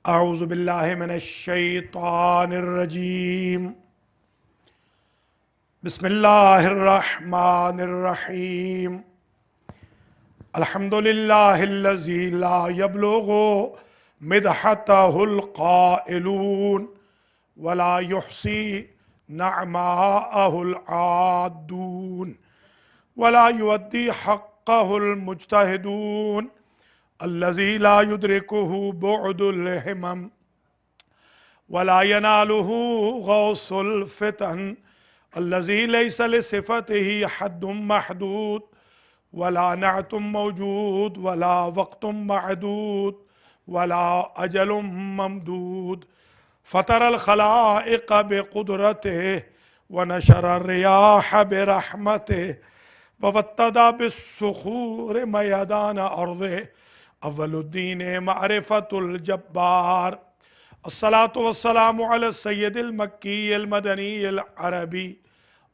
अऊज़ु बिल्लाहि मिनश शैतानिर रजीम। बिस्मिल्लाहिर रहमानिर रहीम। अल्हम्दुलिल्लाहिल्लज़ी ला यब्लुगु मिदहतहुल क़ाइलून वला युहसी नअमाअहुल आदून वला युअद्दी हक़्क़हुल मुज्तहिदून अल्लज़ी ला युद्रिकुहु बुअदुल हिमम वला यनालुहु गौसुल फितन अल्लज़ी लैसा लिसिफ़तिही हद्दुम महदूद वला नअतुम मौजूद वला वक़्तुम मअदूद वला अजलुम ममदूद फ़तरल खलाइक़ बिक़ुदरतिही व नशरर रियाह बिरहमतिही ववत्तदा बिस्सुखूर मयदान अर्ज़िही अव्वलुद्दीन मारिफतुल जब्बार। अस्सलातु वस्सलामु अला सय्यदिल मक्कील मदनील अरबी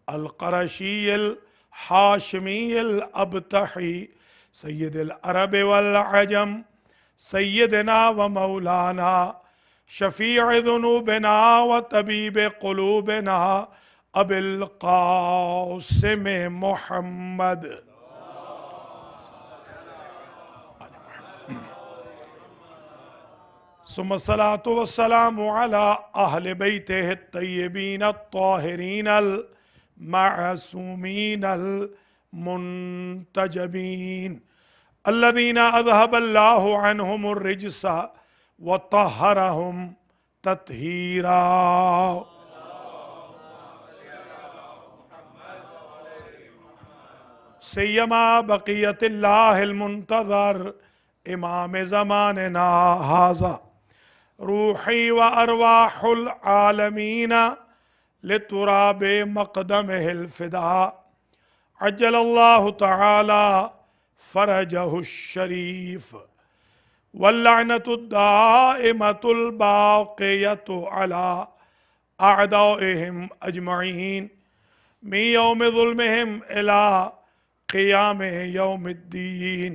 अल क़रशील हाशिमील अबतही सय्यदिल अरब वल अजम सय्यदना व मौलाना शफ़ीअ ज़ुनूबिना व तबीब क़ुलूबिना अबिल क़ासिम मुहम्मद। सुम्मस्सलातु वस्सलामु अला अहले बैतिहि तय्यबीन अत्ताहिरीन अल मअसूमीन अल मुंतजबीन अल्लज़ीना अज़हबल्लाहु अन्हुमुर रिज्स व तहहरहुम तत्हीरा। सय्यमा बक़ियतिल्लाहिल मुंतज़र इमाम ज़मानिना हाज़ा रूही व अरवाहुल आलमीन लितुराबे मक़दमिहिल फ़िदा अज्जलल्लाहु तआला फ़रजहुश शरीफ वल्लअनतु दाइमतुल बाक़ियतु अला अअदाइहिम अजमईन मिन यौमि ज़ुल्मिहिम इला क़ियाम यौमिद्दीन।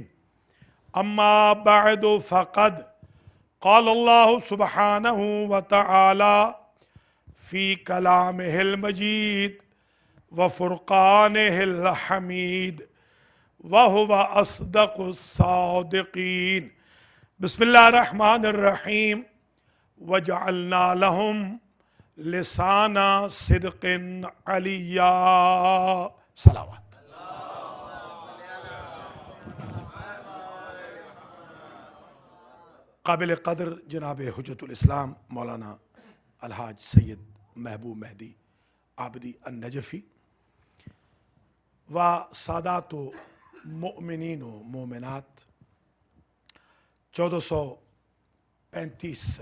अम्मा बअदु फ़क़द क़ाल अल्लाहु सुब्हानहु व तआला फ़ी कलामिहिल मजीद व फ़ुरक़ानिहिल हमीद व हुवा अस्दक़ुस सादिक़ीन। बिस्मिल्लाहिर रहमानिर रहीम। व जअलना लहुम लिसाना सिद्क़िन अलिय्या। सलावत। काबिल क़द्र जनाब हुज्जतुल इस्लाम मौलाना अलहाज सैयद महबूब मेहदी आबदी अन-नजफ़ी व सादातो मुमिनीन व मोमिनात 1435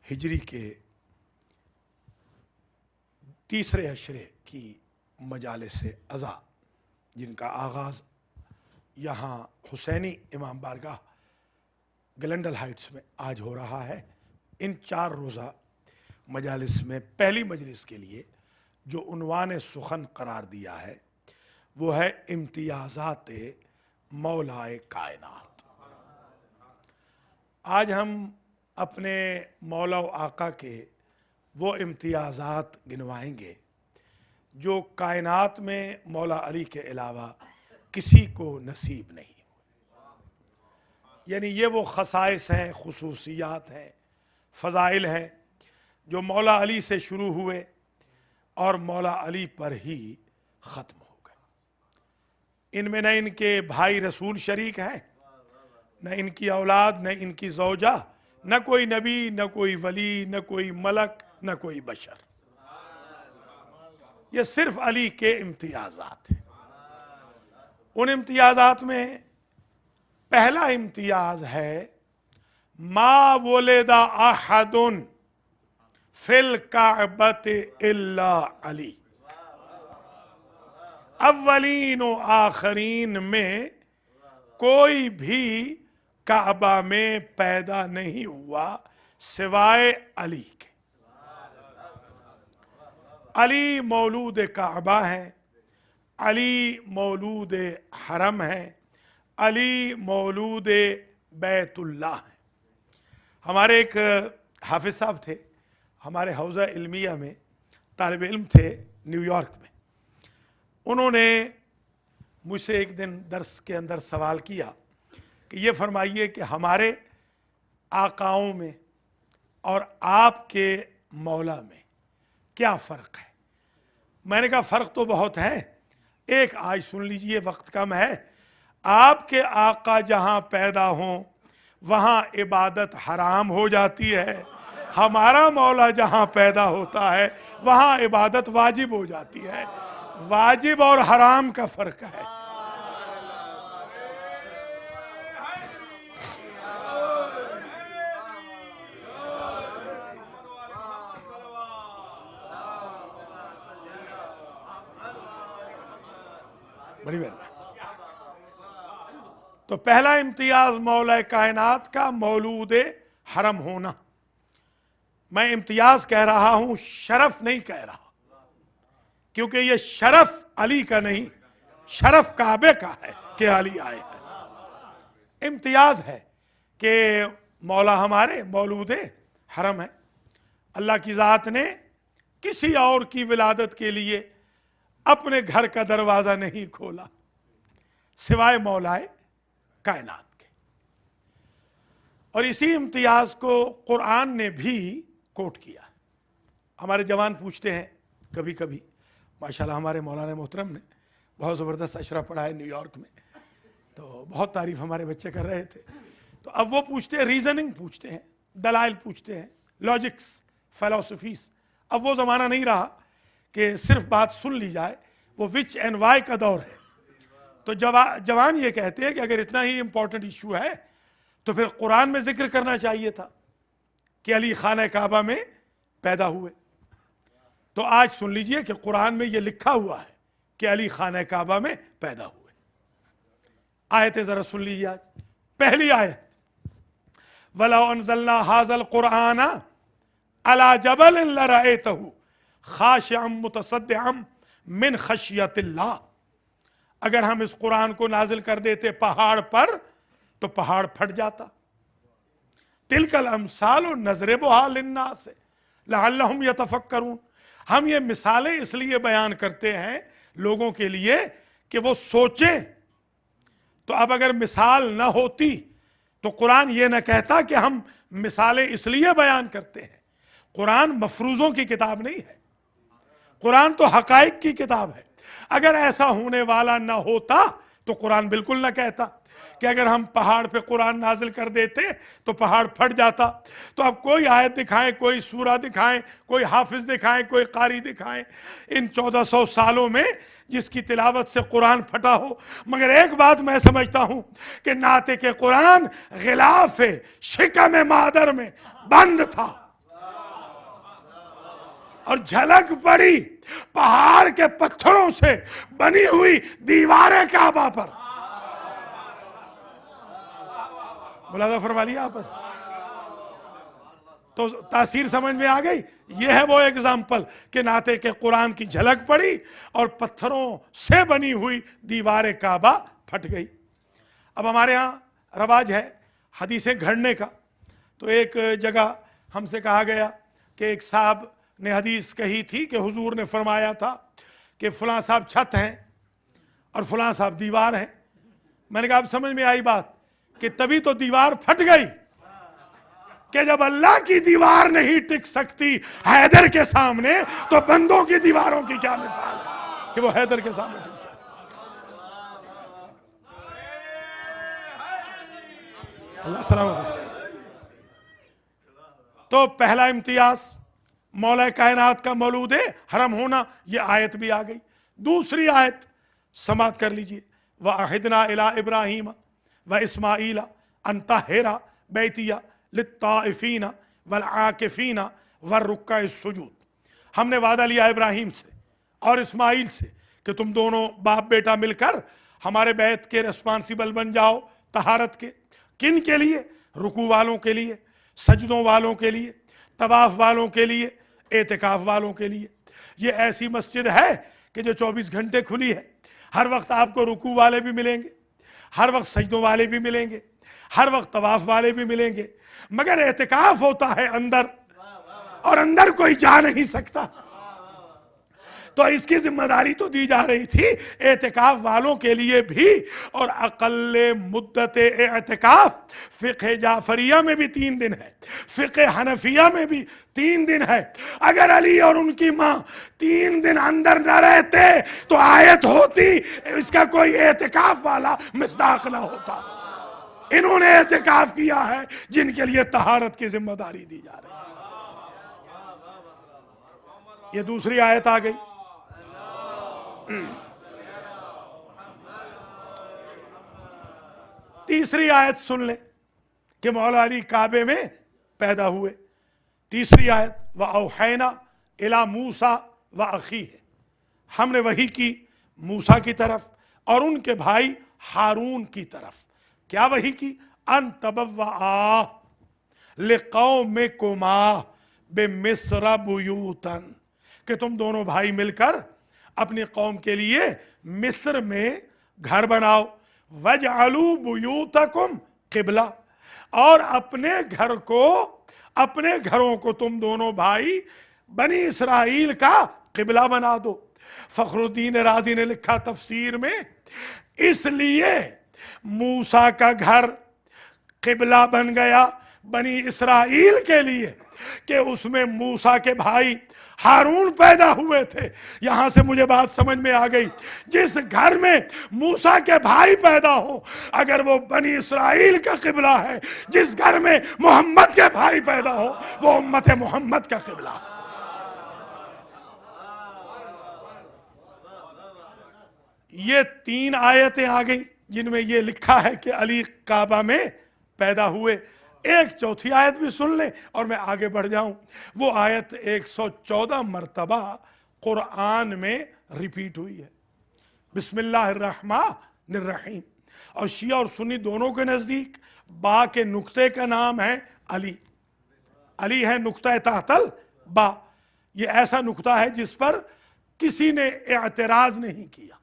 हिजरी के तीसरे अशरे की मजालिस अज़ा जिनका आगाज़ यहाँ हुसैनी इमाम बारगाह ग्लेंडल हाइट्स में आज हो रहा है। इन 4 रोज़ा मजालिस में पहली मजलिस के लिए जो उन्वान सुखन करार दिया है वो है इम्तियाज़ात मौलाए कायनात। आज हम अपने मौला व आका के वो इम्तियाज़ात गिनवाएंगे जो कायनात में मौला अली के अलावा किसी को नसीब नहीं। यानी ये वो ख़साइस हैं, खुसूसियात हैं, फ़ज़ाइल हैं जो मौला अली से शुरू हुए और मौला अली पर ही ख़त्म हो गए। इनमें न इनके भाई रसूल शरीक हैं, न इनकी औलाद, न इनकी ज़ौजा, न कोई नबी, न कोई वली, न कोई मलक, न कोई बशर। ये सिर्फ अली के इम्तियाज़ात हैं। उन इम्तियाज़ात में पहला इम्तियाज़ है मा वुलिदा अहदुन फिल काबत इल्ला अली। अव्वलीन व आखरीन में कोई भी काबा में पैदा नहीं हुआ सिवाय अली के। अली मौलूद काबा है, अली मौलूद हरम है, अली मौलूद बैतुल्लाह है। हमारे एक हाफिज साहब थे, हमारे हौज़ा इल्मिया में तालिब इल्म थे न्यूयॉर्क में। उन्होंने मुझसे एक दिन दर्स के अंदर सवाल किया कि ये फरमाइए कि हमारे आकाओं में और आपके मौला में क्या फ़र्क है। मैंने कहा फ़र्क तो बहुत है। एक आज सुन लीजिए, वक्त कम है। आपके आका जहाँ पैदा हों वहाँ इबादत हराम हो जाती है, हमारा मौला जहाँ पैदा होता है वहाँ इबादत वाजिब हो जाती है। वाजिब और हराम का फ़र्क है। बड़ी मेहरबानी। तो पहला इम्तियाज मौला कायनात का मौलूद हरम होना। मैं इम्तियाज कह रहा हूं, शरफ नहीं कह रहा, क्योंकि ये शरफ अली का नहीं, शरफ काबे का है कि अली आए हैं। इम्तियाज है कि मौला हमारे मौलूद हरम है। अल्लाह की ज़ात ने किसी और की विलादत के लिए अपने घर का दरवाज़ा नहीं खोला सिवाय मौलाए कायनात के। और इसी इम्तियाज को कुरान ने भी कोट किया। हमारे जवान पूछते हैं कभी कभी, माशाल्लाह हमारे मौलाना मोहतरम ने बहुत ज़बरदस्त अशरा पढ़ा है न्यूयॉर्क में, तो बहुत तारीफ़ हमारे बच्चे कर रहे थे। तो अब वो पूछते हैं, रीज़निंग पूछते हैं, दलाइल पूछते हैं, लॉजिक्स, फ़िलॉसफीज़। अब वो ज़माना नहीं रहा कि सिर्फ बात सुन ली जाए, वो विच एंड वाई का दौर है। तो जवान ये कहते हैं कि अगर इतना ही इंपॉर्टेंट इशू है तो फिर कुरान में जिक्र करना चाहिए था कि अली खाने काबा में पैदा हुए। तो आज सुन लीजिए कि कुरान में ये लिखा हुआ है कि अली खाने काबा में पैदा हुए। आयतें जरा सुन लीजिए। आज पहली आयत, वला अनज़लना हाज़ल कुरान अला जबल लरअयतहु खाशिअम मुतसद्दिअम मिन खशियतिल्लाह। अगर हम इस कुरान को नाजिल कर देते पहाड़ पर तो पहाड़ फट जाता। तिलकल अमसालु नज़रिबुहा लिन्नास लअल्लहुम यतफक्करून। हम ये मिसालें इसलिए बयान करते हैं लोगों के लिए कि वो सोचें। तो अब अगर मिसाल न होती तो कुरान ये न कहता कि हम मिसालें इसलिए बयान करते हैं। कुरान मफरूज़ों की किताब नहीं है, कुरान तो हकाइक की किताब है। अगर ऐसा होने वाला न होता तो कुरान बिल्कुल न कहता कि अगर हम पहाड़ पे कुरान नाजिल कर देते तो पहाड़ फट जाता। तो अब कोई आयत दिखाएं, कोई सूरा दिखाएं, कोई हाफिज दिखाएं, कोई कारी दिखाएं इन 1400 सालों में जिसकी तिलावत से कुरान फटा हो। मगर एक बात मैं समझता हूं कि नाते के कुरान गिलाफ शिकम मादर में बंद था और झलक पड़ी पहाड़ के पत्थरों से बनी हुई दीवारें काबा पर। मुलाजा फरमा लिया आप, तो तासीर समझ में आ गई। यह है वो एग्जाम्पल कि नाते के कुरान की झलक पड़ी और पत्थरों से बनी हुई दीवारें काबा फट गई। अब हमारे यहाँ रवाज है हदीसें घड़ने का। तो एक जगह हमसे कहा गया कि एक साहब ने हदीस कही थी कि हुजूर ने फरमाया था कि फलां साहब छत हैं और फलां साहब दीवार हैं। मैंने कहा अब समझ में आई बात कि तभी तो दीवार फट गई कि जब अल्लाह की दीवार नहीं टिक सकती हैदर के सामने तो बंदों की दीवारों की क्या मिसाल है कि वो हैदर के सामने टिक जाए। अल्लाह सलामत। तो पहला इम्तियाज मौला कायनात का मौलूद हरम होना, यह आयत भी आ गई। दूसरी आयत समात कर लीजिए, व अहिदना इला इब्राहीम व इस्माईला अन तहिरा बैतिया लित्ताइफीना वल आकिफीना व रुक्का सुजूद। हमने वादा लिया इब्राहीम से और इस्माईल से कि तुम दोनों बाप बेटा मिलकर हमारे बैत के रिस्पांसिबल बन जाओ तहारत के। किन के लिए? रुकू वालों के लिए, सजदों वालों के लिए, तवाफ वालों के लिए, एतिकाफ वालों के लिए। ये ऐसी मस्जिद है कि जो 24 घंटे खुली है। हर वक्त आपको रुकू वाले भी मिलेंगे, हर वक्त सजदों वाले भी मिलेंगे, हर वक्त तवाफ वाले भी मिलेंगे, मगर एतिकाफ होता है अंदर, और अंदर कोई जा नहीं सकता। तो इसकी जिम्मेदारी तो दी जा रही थी एतिकाफ वालों के लिए भी। और अक़ल्ले मुद्दत एतिकाफ फ़िक़्ह जाफरिया में भी 3 दिन है, फ़िक़्ह हनफिया में भी 3 दिन है। अगर अली और उनकी माँ 3 दिन अंदर न रहते तो आयत होती, इसका कोई एतिकाफ वाला मिस्दाक ना होता। इन्होंने एतिकाफ किया है जिनके लिए तहारत की जिम्मेदारी दी जा रही है। ये दूसरी आयत आ गई। तीसरी आयत सुन ले कि मौला अली काबे में पैदा हुए। तीसरी आयत, व औहैना इला मूसा व अखी है, हमने वही की मूसा की तरफ और उनके भाई हारून की तरफ। क्या वही की? अन तबव्वा लिक़ौमिकुमा बिमिस्र बुयूतन, कि तुम दोनों भाई मिलकर अपनी कौम के लिए मिस्र में घर बनाओ। वजअलू बुयूतकुम क़िबला, और अपने घरों को तुम दोनों भाई बनी इसराइल का क़िबला बना दो। फ़खरुद्दीन राज़ी ने लिखा तफसीर में, इसलिए मूसा का घर क़िबला बन गया बनी इसराइल के लिए कि उसमें मूसा के भाई हारून पैदा हुए थे। यहां से मुझे बात समझ में आ गई, जिस घर में मूसा के भाई पैदा हो, अगर वो बनी इसराइल का क़िबला है, जिस घर में मोहम्मद के भाई पैदा हो वो उम्मत मोहम्मद का क़िबला। ये 3 आयतें आ गई जिनमें ये लिखा है कि अली काबा में पैदा हुए। एक चौथी आयत भी सुन लें और मैं आगे बढ़ जाऊं। वो आयत 114 मरतबा कुरान में रिपीट हुई है, बिस्मिल्लाहिर्रहमानिर्रहीम। और शिया और सुन्नी दोनों के नज़दीक बा के नुक्ते का नाम है अली। अली है नुक्ता ताहतल बा। ये ऐसा नुक्ता है जिस पर किसी ने एतराज़ नहीं किया।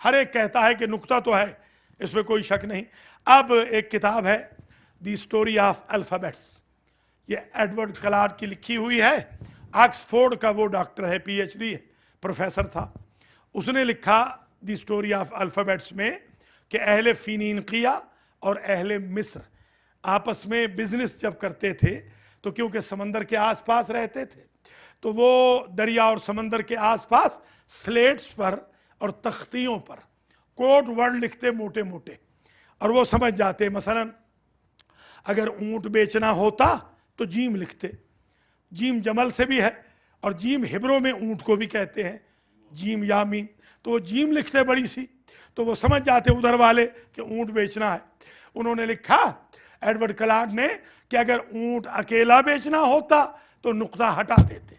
हर एक कहता है कि नुक्ता तो है, इसमें कोई शक नहीं। अब एक किताब है द स्टोरी ऑफ अल्फ़ाबेट्स, ये एडवर्ड क्लार्क की लिखी हुई है। ऑक्सफोर्ड का वो डॉक्टर है, PhD प्रोफेसर था। उसने लिखा द स्टोरी ऑफ अल्फ़ाबेट्स में कि अहले फ़ीनीकिया और अहले मिस्र आपस में बिजनेस जब करते थे तो क्योंकि समंदर के आसपास रहते थे तो वो दरिया और समंदर के आसपास स्लेट्स पर और तख्तियों पर कोड वर्ड लिखते मोटे मोटे, और वो समझ जाते। मसलन अगर ऊंट बेचना होता तो जीम लिखते। जीम जमल से भी है और जीम हिब्रो में ऊंट को भी कहते हैं, जीम या मीम। तो वो जीम लिखते बड़ी सी, तो वो समझ जाते उधर वाले कि ऊंट बेचना है। उन्होंने लिखा एडवर्ड क्लार्क ने कि अगर ऊंट अकेला बेचना होता तो नुक्ता हटा देते,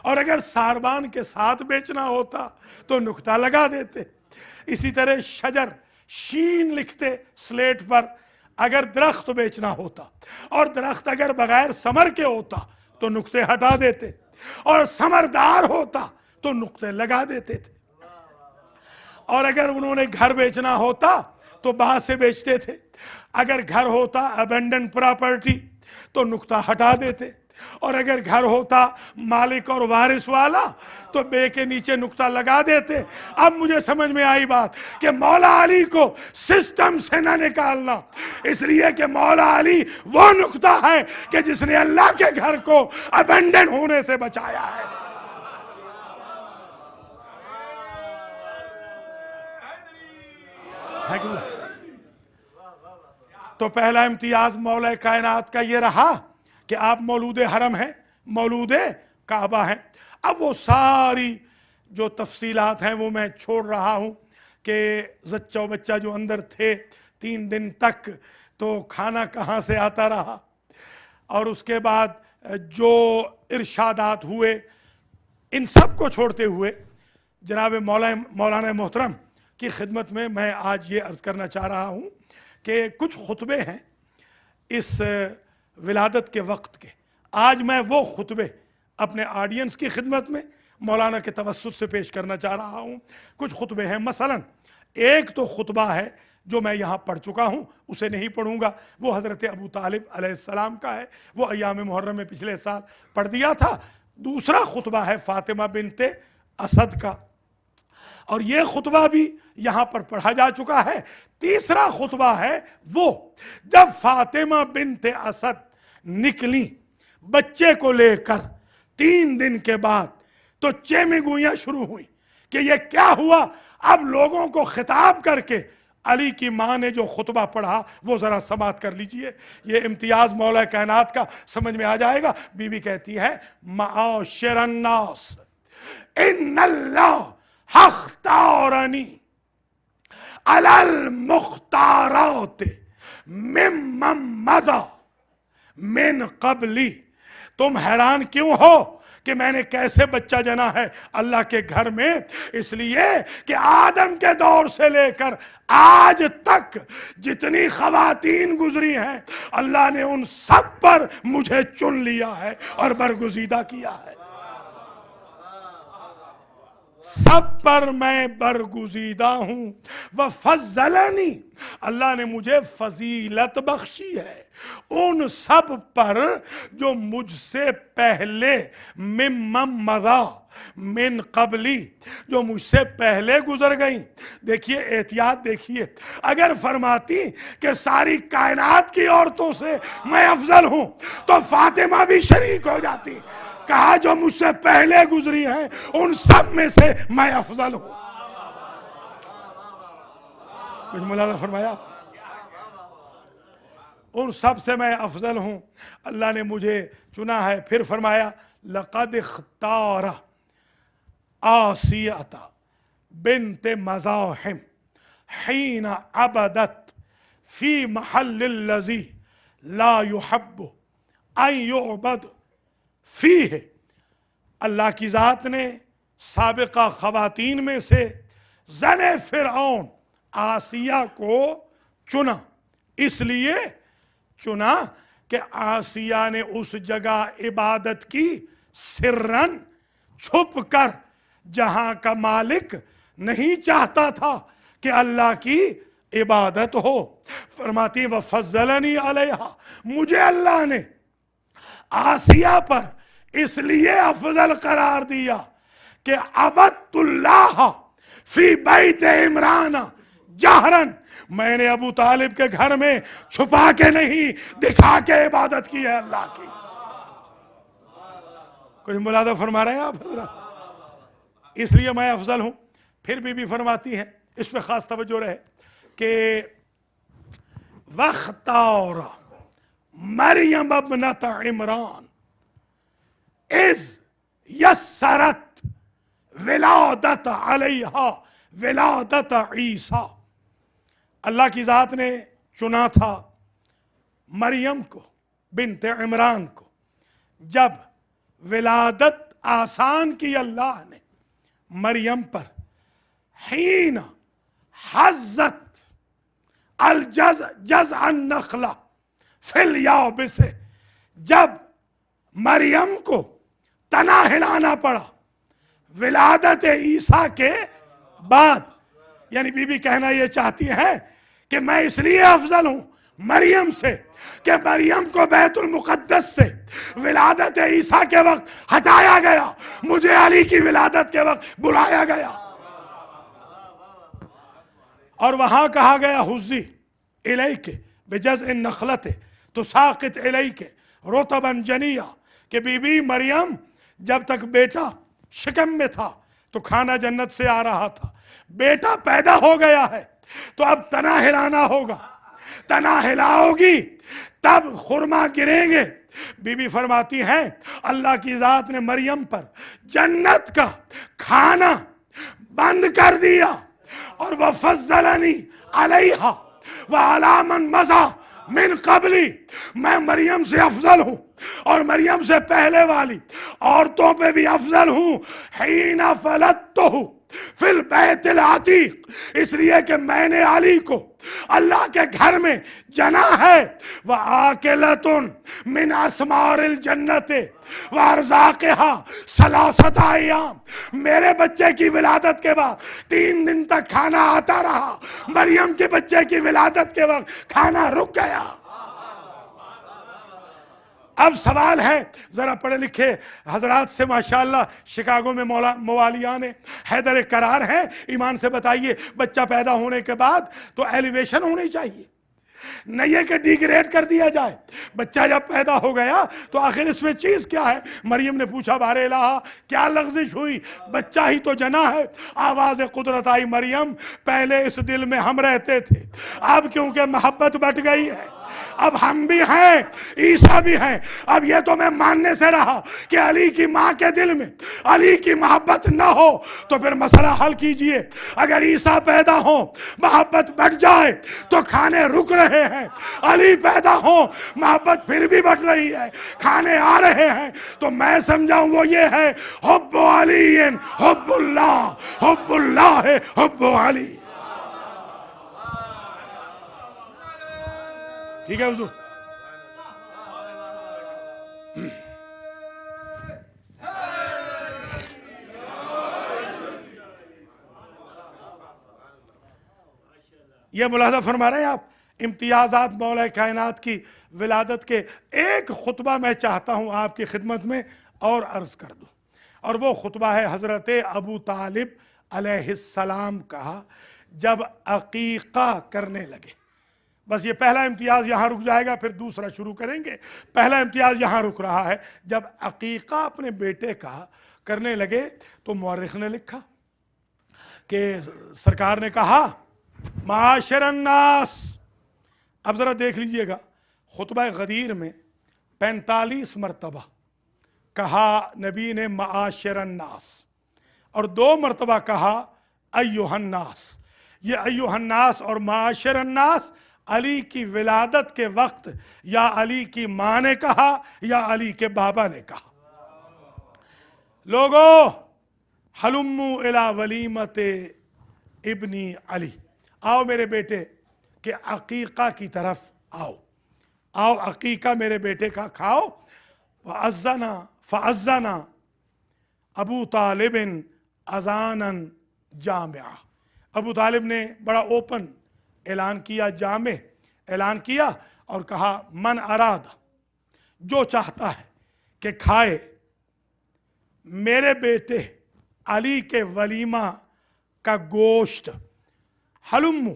और अगर सारबान के साथ बेचना होता तो नुक्ता लगा देते। इसी तरह शजर शीन लिखते स्लेट पर अगर दरख्त बेचना होता, और दरख्त अगर बगैर समर के होता तो नुक्ते हटा देते, और समरदार होता तो नुक्ते लगा देते थे। और अगर उन्होंने घर बेचना होता तो बा से बेचते थे। अगर घर होता अबेंडन प्रॉपर्टी तो नुक्ता हटा देते, और अगर घर होता मालिक और वारिस वाला तो बे के नीचे नुक्ता लगा देते। अब मुझे समझ में आई बात कि मौला अली को सिस्टम से ना निकालना, इसलिए कि मौला अली वो नुक्ता है कि जिसने अल्लाह के घर को अबेंडन होने से बचाया है। तो पहला इम्तियाज मौला कायनात का ये रहा कि आप मौलूद हरम हैं, मौलूद काबा हैं। अब वो सारी जो तफसीलात हैं वो मैं छोड़ रहा हूँ कि जच्चा बच्चा जो अंदर थे 3 दिन तक तो खाना कहाँ से आता रहा, और उसके बाद जो इरशादात हुए, इन सब को छोड़ते हुए जनाब मौलाना मोहतरम की खिदमत में मैं आज ये अर्ज़ करना चाह रहा हूँ कि कुछ खुतबे हैं इस विलादत के वक्त के। आज मैं वो खुतबे अपने ऑडियंस की खिदमत में मौलाना के तवस्सुत से पेश करना चाह रहा हूँ। कुछ खुतबे हैं, मसलन एक तो खुतबा है जो मैं यहाँ पढ़ चुका हूँ उसे नहीं पढ़ूंगा, वो हज़रत अबू तालिब अलैहिस्सलाम का है, वो अय्याम मुहर्रम में पिछले साल पढ़ दिया था। दूसरा खुतबा है फातिमा बिनते असद का, और ये खुतबा भी यहाँ पर पढ़ा जा चुका है। तीसरा खुतबा है वो जब फातिमा बिनते असद निकली बच्चे को लेकर 3 दिन के बाद, तो चेमिगुइयाँ शुरू हुई कि ये क्या हुआ। अब लोगों को खिताब करके अली की माँ ने जो खुतबा पढ़ा वो ज़रा समात कर लीजिए, ये इम्तियाज़ मौला कायनात का समझ में आ जाएगा। बीबी कहती है, माशिरन्नास इन्नल्लाह हख्तारनी अलल मुख्तारात मिम्मम मज़ा मिन क़ब्ली। तुम हैरान क्यों हो कि मैंने कैसे बच्चा जना है अल्लाह के घर में? इसलिए कि आदम के दौर से लेकर आज तक जितनी खवातीन गुजरी हैं, अल्लाह ने उन सब पर मुझे चुन लिया है और बरगुज़ीदा किया है। सब पर मैं बरगुज़ीदा हूं। व फज़्ज़लनी, अल्लाह ने मुझे फजीलत बख्शी है उन सब पर जो मुझसे पहले, मिम्मम मज़ा मिन क़ब्ली, जो मुझसे पहले गुजर गई। देखिए एहतियात देखिए, अगर फरमाती कि सारी कायनात की औरतों से मैं अफजल हूं तो फातिमा भी शरीक हो जाती। कहा जो मुझसे पहले गुजरी हैं उन सब में से मैं अफजल हूं। कुछ मुलाज़ा फरमाया, उन सब से मैं अफजल हूं, अल्लाह ने मुझे चुना है। फिर फरमाया, लक़द इख्तारा आसियता बिन्ते मज़ाहिमहीना अबदत फी महल्लिल्लज़ी ला युहब्बु अन युअबद फी है। अल्लाह की ज़ात ने साबिक़ा ख़वातीन में से ज़ने फ़िरऔन आसिया को चुना। इसलिए चुना कि आसिया ने उस जगह इबादत की सिर्रन, छुप कर, जहां का मालिक नहीं चाहता था कि अल्लाह की इबादत हो। फरमाती व फज़्ज़लनी अलैहा, मुझे अल्लाह ने आसिया पर इसलिए अफजल करार दिया कि अबदुल्लाह फी बैत इमरान जहरन, मैंने अबू तालिब के घर में छुपा के नहीं, दिखा के इबादत की है अल्लाह की। कुछ मुलादा फरमा रहे हैं आप? इसलिए मैं अफजल हूं। फिर भी फरमाती है, इस पर खास तवज्जो रहे कि वख्तारा मरियम इब्नत इमरान इज यस्सरत विलादत अलैहा विलादत ईसा। अल्लाह की ज़ात ने चुना था मरियम को, बिन्ते इमरान को, जब विलादत आसान की अल्लाह ने मरियम पर, हीन हज़्ज़त अल जज़ अन नखला फिल याबिसे, जब मरियम को तना हिलाना पड़ा विलादत ईसा के बाद। यानी बीबी कहना ये चाहती है कि मैं इसलिए अफजल हूं मरियम से कि मरियम को बैतुल मुक़द्दस से विलादत ईसा के वक्त हटाया गया, मुझे अली की विलादत के वक्त बुलाया गया और वहां कहा गया हुज़्ज़ी इलैके बिजज़्इ नखलते तुसाक़ित इलैके रुतबन जनिया, कि बीबी मरियम जब तक बेटा शिकम में था तो खाना जन्नत से आ रहा था, बेटा पैदा हो गया है तो अब तना हिलाना होगा, तना हिलाओगी तब खुरमा गिरेंगे। बीबी फरमाती हैं अल्लाह की ज़ात ने मरियम पर जन्नत का खाना बंद कर दिया और वह फज़्ज़लनी अलैहा व अला मन मज़ा मिन क़ब्ली, मैं मरियम से अफजल हूँ और मरियम से पहले वाली औरतों पे भी अफजल हूँ। हीना फलततुहु फिल बैतिल आतीक, इसलिए कि मैंने अली को अल्लाह के घर में जना है। वह आकिलतुन मिन अस्मारिल जन्नते व अर्ज़ाक़िहा सलासत अय्याम, मेरे बच्चे की विलादत के बाद 3 दिन तक खाना आता रहा, मरियम के बच्चे की विलादत के वक्त खाना रुक गया। अब सवाल है, जरा पढ़े लिखे हजरात से माशाअल्लाह शिकागो में मौलालियान हैदर करार हैं, ईमान से बताइए, बच्चा पैदा होने के बाद तो एलिवेशन होनी चाहिए, न ये कि डिग्रेड कर दिया जाए। बच्चा जब पैदा हो गया तो आखिर इसमें चीज क्या है? मरियम ने पूछा, बारे इलाहा क्या लग़ज़िश हुई, बच्चा ही तो जना है। आवाज कुदरत आई, मरियम पहले इस दिल में हम रहते थे, अब क्योंकि मोहब्बत बट गई है, अब हम भी हैं, ईसा भी हैं। अब ये तो मैं मानने से रहा कि अली की माँ के दिल में अली की मोहब्बत न हो, तो फिर मसला हल कीजिए। अगर ईसा पैदा हो, मोहब्बत बढ़ जाए तो खाने रुक रहे हैं, अली पैदा हो, मोहब्बत फिर भी बढ़ रही है, खाने आ रहे हैं, तो मैं समझाऊं वो ये है हुब्बु अलीन हुब्बुल्लाह, हुब्बुल्लाह है हुब्बु अली। ठीक है हुजूर। ये मुलाहजा फरमा रहे हैं आप, इम्तियाजात मौला कायनात की विलादत के एक खुतबा मैं चाहता हूं आपकी खिदमत में और अर्ज कर दूं, और वो खुतबा है हजरत अबू तालिब अलैहिस्सलाम का जब अकीका करने लगे। बस ये पहला इम्तियाज़ यहाँ रुक जाएगा, फिर दूसरा शुरू करेंगे। पहला इम्तियाज़ यहाँ रुक रहा है, जब अकीका अपने बेटे का करने लगे तो मुअर्रिख ने लिखा कि सरकार ने कहा माशरन नास। अब ज़रा देख लीजिएगा, खुतबा गदीर में 45 मरतबा कहा नबी ने माशरन नास, और 2 मरतबा कहा अय्युहन्नास। ये अय्युहन्नास और माशरन नास अली की विलादत के वक्त या अली की माँ ने कहा या अली के बाबा ने कहा। लोगो हलुम्मू इला वलीमते इब्नी अली, आओ मेरे बेटे के अकीका की तरफ आओ, आओ अकीका मेरे बेटे का खाओ। फ़अज़्ज़ना अबू तालिबिन अज़ानन जामिआ, अबू तालिब ने बड़ा ओपन ऐलान किया, जामे ऐलान किया और कहा मन अरादा, जो चाहता है कि खाए मेरे बेटे अली के वलीमा का गोश्त, हलुम्मु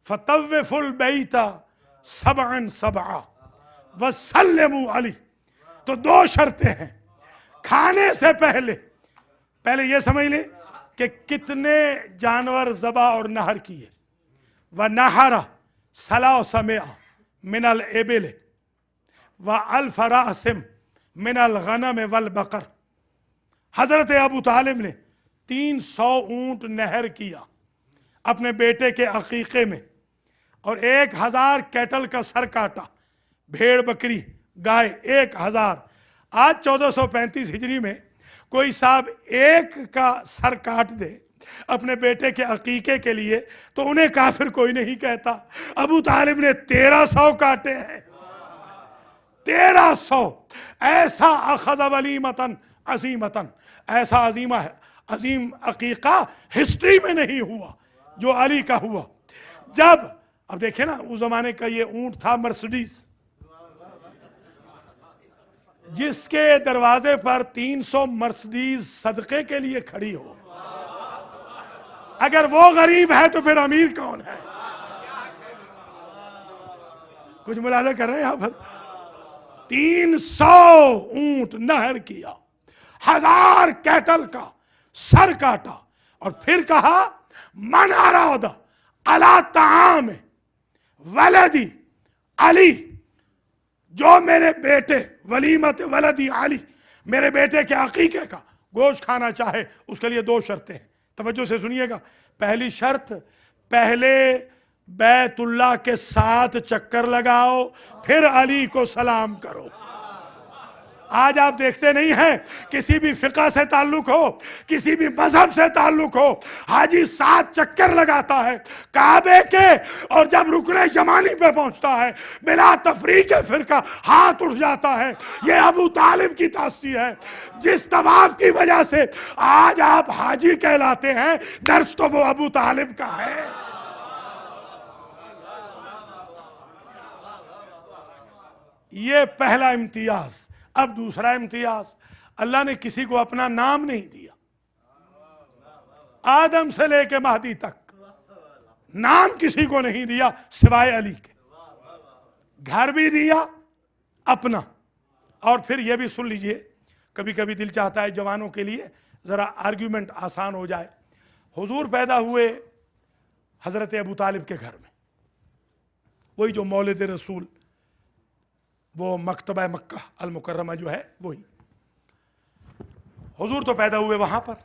फतव्विफुल बैता सबअन सबआ वसल्लमु अली। तो 2 शर्तें हैं खाने से पहले ये समझ ले कि कितने जानवर ज़बा और नहर किए। व नहरा सलाह समेआ मिनल एबिल व अल्फरासिम मिनल गनम वल बकर। हजरत अबू तालिब ने 300 ऊंट नहर किया अपने बेटे के अकीके में, और 1000 कैटल का सर काटा, भेड़ बकरी गाय 1000। आज 1435 हिजरी में कोई साहब 1 का सर काट दे अपने बेटे के अकीके के लिए तो उन्हें काफिर कोई नहीं कहता। अबू तालिब ने 1300 काटे हैं, 1300। ऐसा अखज़ वलीमतन अज़ीमतन, ऐसा अजीमा है, अजीम अकीका हिस्ट्री में नहीं हुआ जो अली का हुआ। जब अब देखे ना, उस जमाने का ये ऊंट था मर्सिडीज, जिसके दरवाजे पर 300 मर्सिडीज सदके के लिए खड़ी हो। अगर वो गरीब है तो फिर अमीर कौन है? कुछ मुलाजा कर रहे हैं आप? 300 ऊंट नहर किया, 1000 कैटल का सर काटा, और फिर कहा मन अरादा अला ताम वलदी अली, जो मेरे बेटे वलीमत वलदी अली, मेरे बेटे के अकीके का गोश्त खाना चाहे, उसके लिए 2 शर्तें हैं। तवज्जो से सुनिएगा। पहली शर्त, पहले बैतुल्लाह के 7 चक्कर लगाओ, फिर अली को सलाम करो। आज आप देखते नहीं हैं, किसी भी फिक़ा से ताल्लुक हो, किसी भी मजहब से ताल्लुक हो, हाजी 7 चक्कर लगाता है काबे के, और जब रुकने यमानी पे पहुंचता है बिला तफरीक फिरका हाथ उठ जाता है। ये अबू तालिब की तासी है, जिस तवाफ की वजह से आज आप हाजी कहलाते हैं, दर्स तो वो अबू तालिब का है। ये पहला इम्तियाज। अब दूसरा इम्तियाज, अल्लाह ने किसी को अपना नाम नहीं दिया। आदम से लेके महदी तक नाम किसी को नहीं दिया सिवाय अली के। घर भी दिया अपना। और फिर यह भी सुन लीजिए, कभी कभी दिल चाहता है जवानों के लिए जरा आर्ग्यूमेंट आसान हो जाए। हुजूर पैदा हुए हजरत अबू तालिब के घर में, वही जो मौलिद रसूल, वो मकतबा मक्का अल मुकर्रमा जो है वही। हुजूर तो पैदा हुए वहां पर,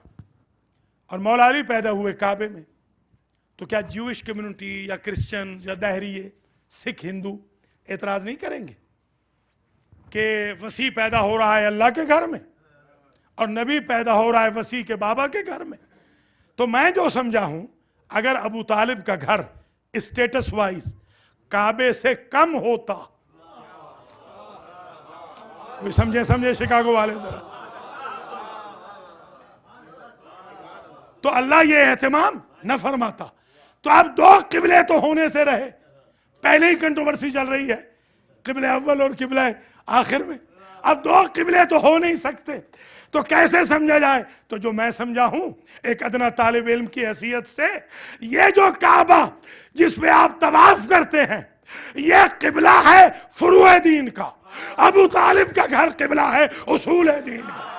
और मौला अली पैदा हुए काबे में। तो क्या ज्यूइश कम्युनिटी या क्रिश्चियन या दहरिये, सिख, हिंदू एतराज नहीं करेंगे कि वसी पैदा हो रहा है अल्लाह के घर में और नबी पैदा हो रहा है वसी के बाबा के घर में? तो मैं जो समझा हूं, अगर अबू तालिब का घर स्टेटस वाइज काबे से कम होता, कोई समझे शिकागो वाले जरा, तो अल्लाह ये एहतमाम न फरमाता। तो अब 2 किबले तो होने से रहे। पहले ही कंट्रोवर्सी चल रही है किबले अव्वल और किबले आखिर में, अब 2 किबले तो हो नहीं सकते। तो कैसे समझा जाए? तो जो मैं समझा हूं एक अदना तालिब इल्म की हैसियत से, ये जो काबा जिस पे आप तवाफ करते हैं, ये किबला है फुरूए दीन का। अबू तालिब का घर किबला है उसूल दीन का।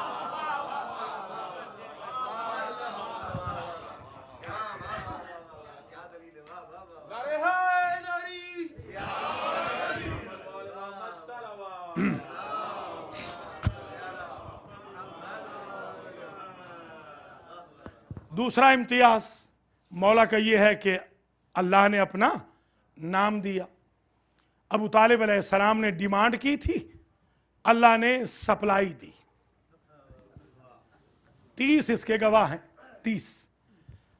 दूसरा इम्तियाज मौला का यह है कि अल्लाह ने अपना नाम दिया। अबू तालिब अलैहिस्सलाम ने डिमांड की थी, अल्लाह ने सप्लाई दी। 30 इसके गवाह हैं, 30।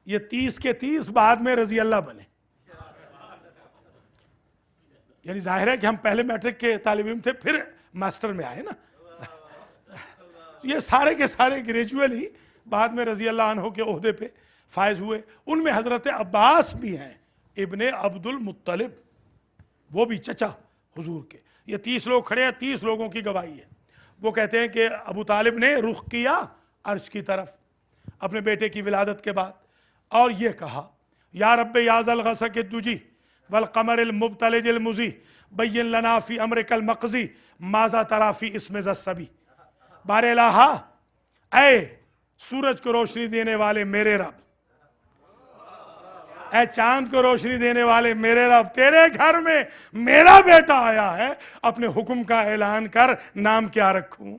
ये 30 के 30 बाद में रजी अल्लाह बने। यानी जाहिर है कि हम पहले मैट्रिक के तालिब इल्म थे, फिर मास्टर में आए ना। ये सारे के सारे ग्रेजुअली बाद में रजी अल्लाह अन्हु के ओहदे पे फायज हुए। उनमें हजरत अब्बास भी हैं, इब्ने अब्दुल मुत्तलिब, वो भी चचा हुजूर के। ये 30 लोग खड़े हैं, 30 लोगों की गवाही है। वो कहते हैं कि अबू तालिब ने रुख किया अर्श की तरफ अपने बेटे की विलादत के बाद, और ये कहा, या रब्बे याज़ल गसक दुजी वल कमरिल मुब्तलिजिल मुजी बैयन लना फी अमरिकल मक़ज़ी माज़ा तराफी इसमें ज़स्सबी। बारे इलाहा, ऐ सूरज को रोशनी देने वाले मेरे रब, ऐ चांद को रोशनी देने वाले मेरे रब, तेरे घर में मेरा बेटा आया है, अपने हुक्म का ऐलान कर, नाम क्या रखूं?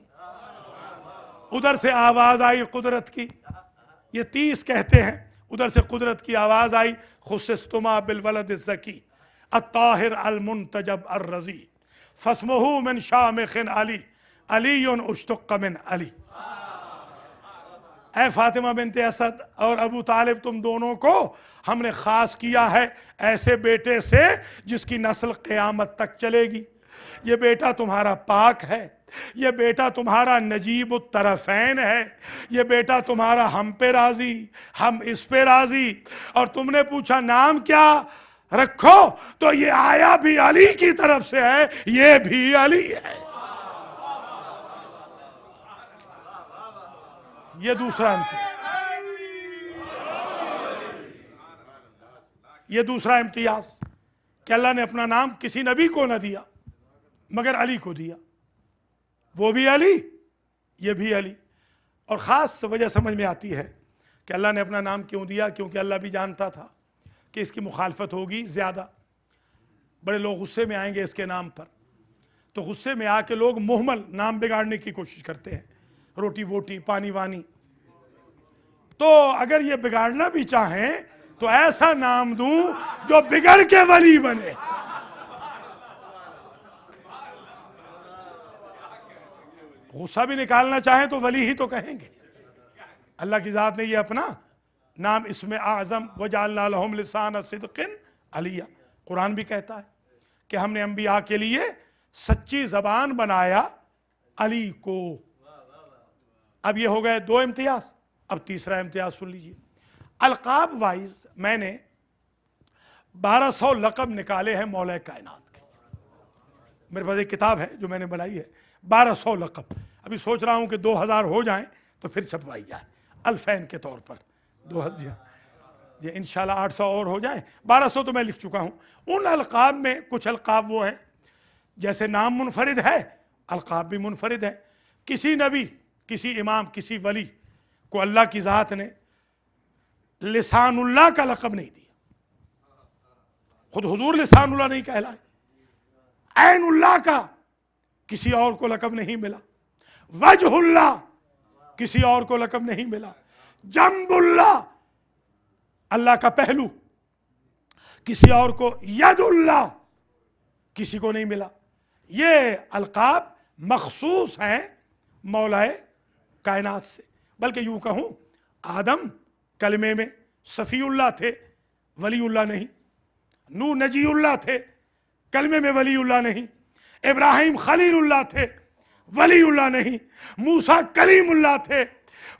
उधर से आवाज आई कुदरत की। ये 30 कहते हैं, उधर से कुदरत की आवाज आई, खुस्सुमा बिलवलद ज़की अत्ताहिर अल मुंतजब अर रज़ी फस्मुहु मिन शामिखिन अली अलीयुन उश्तुक़ मिन अली। ऐ फातिमा बिनते असद और अबू तालिब, तुम दोनों को हमने खास किया है ऐसे बेटे से जिसकी नस्ल क़यामत तक चलेगी। ये बेटा तुम्हारा पाक है, ये बेटा तुम्हारा नजीब तरफ़ैन है, ये बेटा तुम्हारा हम पे राजी, हम इस पे राजी। और तुमने पूछा नाम क्या रखो, तो ये आया भी अली की तरफ से है, ये भी अली है। ये दूसरा इम्तियाज कि अल्लाह ने अपना नाम किसी नबी को न दिया मगर अली को दिया। वो भी अली, ये भी अली। और ख़ास वजह समझ में आती है कि अल्लाह ने अपना नाम क्यों दिया, क्योंकि अल्लाह भी जानता था कि इसकी मुखालफत होगी ज़्यादा, बड़े लोग गुस्से में आएंगे इसके नाम पर। तो गुस्से में आके लोग मुहम्मल नाम बिगाड़ने की कोशिश करते हैं, रोटी वोटी पानी वानी। तो अगर ये बिगाड़ना भी चाहें तो ऐसा नाम दूं जो बिगड़ के वली बने। गुस्सा भी निकालना चाहें तो वली ही तो कहेंगे। अल्लाह की ज़ात ने ये अपना नाम इसमें आज़म वजअलना लहुम लिसान सिद्क़िन अलिया, कुरान भी कहता है कि हमने अंबिया के लिए सच्ची ज़बान बनाया अली को। अब ये हो गए 2 इम्तियाज़, अब तीसरा इम्तियाज़ सुन लीजिए। अलकाब वाइज मैंने 1200 लक़ब निकाले हैं मौला कायनात के। मेरे पास एक किताब है जो मैंने बनाई है, 1200 लक़ब। अभी सोच रहा हूँ कि 2000 हो जाएं तो फिर छपवाई जाए अल्फैन के तौर पर। 2000 ये इंशाल्लाह 800 और हो जाए, 1200 तो मैं लिख चुका हूँ। उन अलकाब में कुछ अलकाब वो हैं जैसे नाम मुनफरिद है, अलकाब भी मुनफरिद है। किसी नबी, किसी इमाम, किसी वली को अल्लाह की ज़ात ने लिसानुल्लाह का लक़ब नहीं दिया। खुद हुजूर लिसानुल्लाह नहीं कहलाए। ऐनुल्लाह का किसी और को लक़ब नहीं मिला। वजहुल्लाह किसी और को लक़ब नहीं मिला। जंबुल्लाह अल्लाह का पहलू किसी और को, यदुल्लाह किसी को नहीं मिला। ये अलकाब मखसूस हैं मौलाए कायनात से। बल्कि यूं कहूं, आदम कलमे में सफ़ीउल्लाह थे, वलीउल्लाह नहीं। नूह नजीउल्लाह थे, कलमे में वलीउल्लाह नहीं। इब्राहिम खलीलुल्लाह थे, वलीउल्लाह नहीं। मूसा कलीमुल्लाह थे,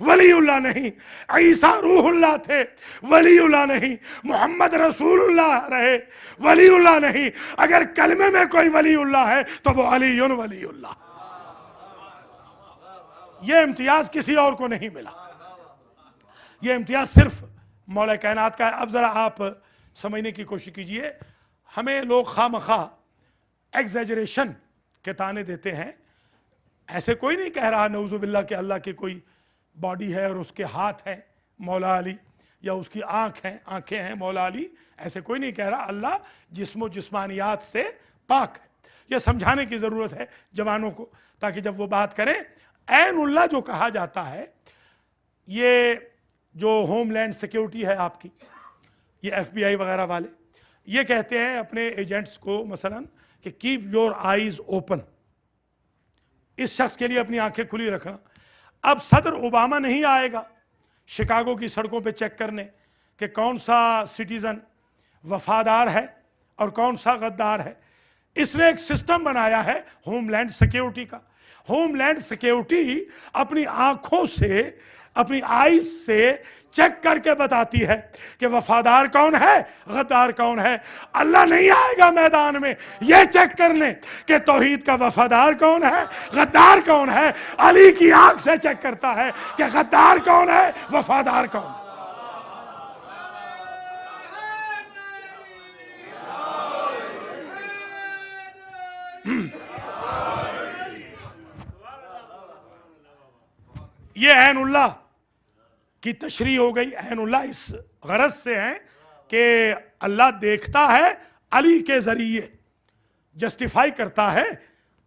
वलीउल्लाह नहीं। ईसा रूहुल्लाह थे, वलीउल्लाह नहीं। मोहम्मद रसूलुल्लाह रहे, वलीउल्लाह नहीं। अगर कलमे में कोई वलीउल्लाह है तो वो अलीयुन वलीउल्लाह। ये इम्तियाज किसी और को नहीं मिला। ये इम्तियाज सिर्फ मौला कायनात का है। अब जरा आप समझने की कोशिश कीजिए। हमें लोग खामखा एग्जैजरेशन के ताने देते हैं। ऐसे कोई नहीं कह रहा नऊजुबिल्लाह के अल्लाह के कोई बॉडी है और उसके हाथ हैं मौला अली, या उसकी आंखें हैं मौला अली। ऐसे कोई नहीं कह रहा। अल्लाह जिस्मो जिस्मानियात से पाक है। यह समझाने की ज़रूरत है जवानों को, ताकि जब वो बात करें। ऐनुल्लाह जो कहा जाता है, ये जो होमलैंड सिक्योरिटी है आपकी, ये FBI वगैरह वाले, ये कहते हैं अपने एजेंट्स को मसलन कि कीप योर आइज ओपन, इस शख्स के लिए अपनी आंखें खुली रखना। अब सदर ओबामा नहीं आएगा शिकागो की सड़कों पे चेक करने कि कौन सा सिटीजन वफादार है और कौन सा गद्दार है। इसने एक सिस्टम बनाया है होमलैंड सिक्योरिटी का। होमलैंड सिक्योरिटी अपनी आंखों से, अपनी आईज से चेक करके बताती है कि वफादार कौन है, गद्दार कौन है। अल्लाह नहीं आएगा मैदान में यह चेक करने कि तौहीद का वफादार कौन है, गद्दार कौन है। अली की आंख से चेक करता है कि गद्दार कौन है, वफादार कौन है। ये ऐनुल्लाह की तशरीह हो गई। ऐनुल्लाह इस गरज से है कि अल्लाह देखता है अली के जरिए, जस्टिफाई करता है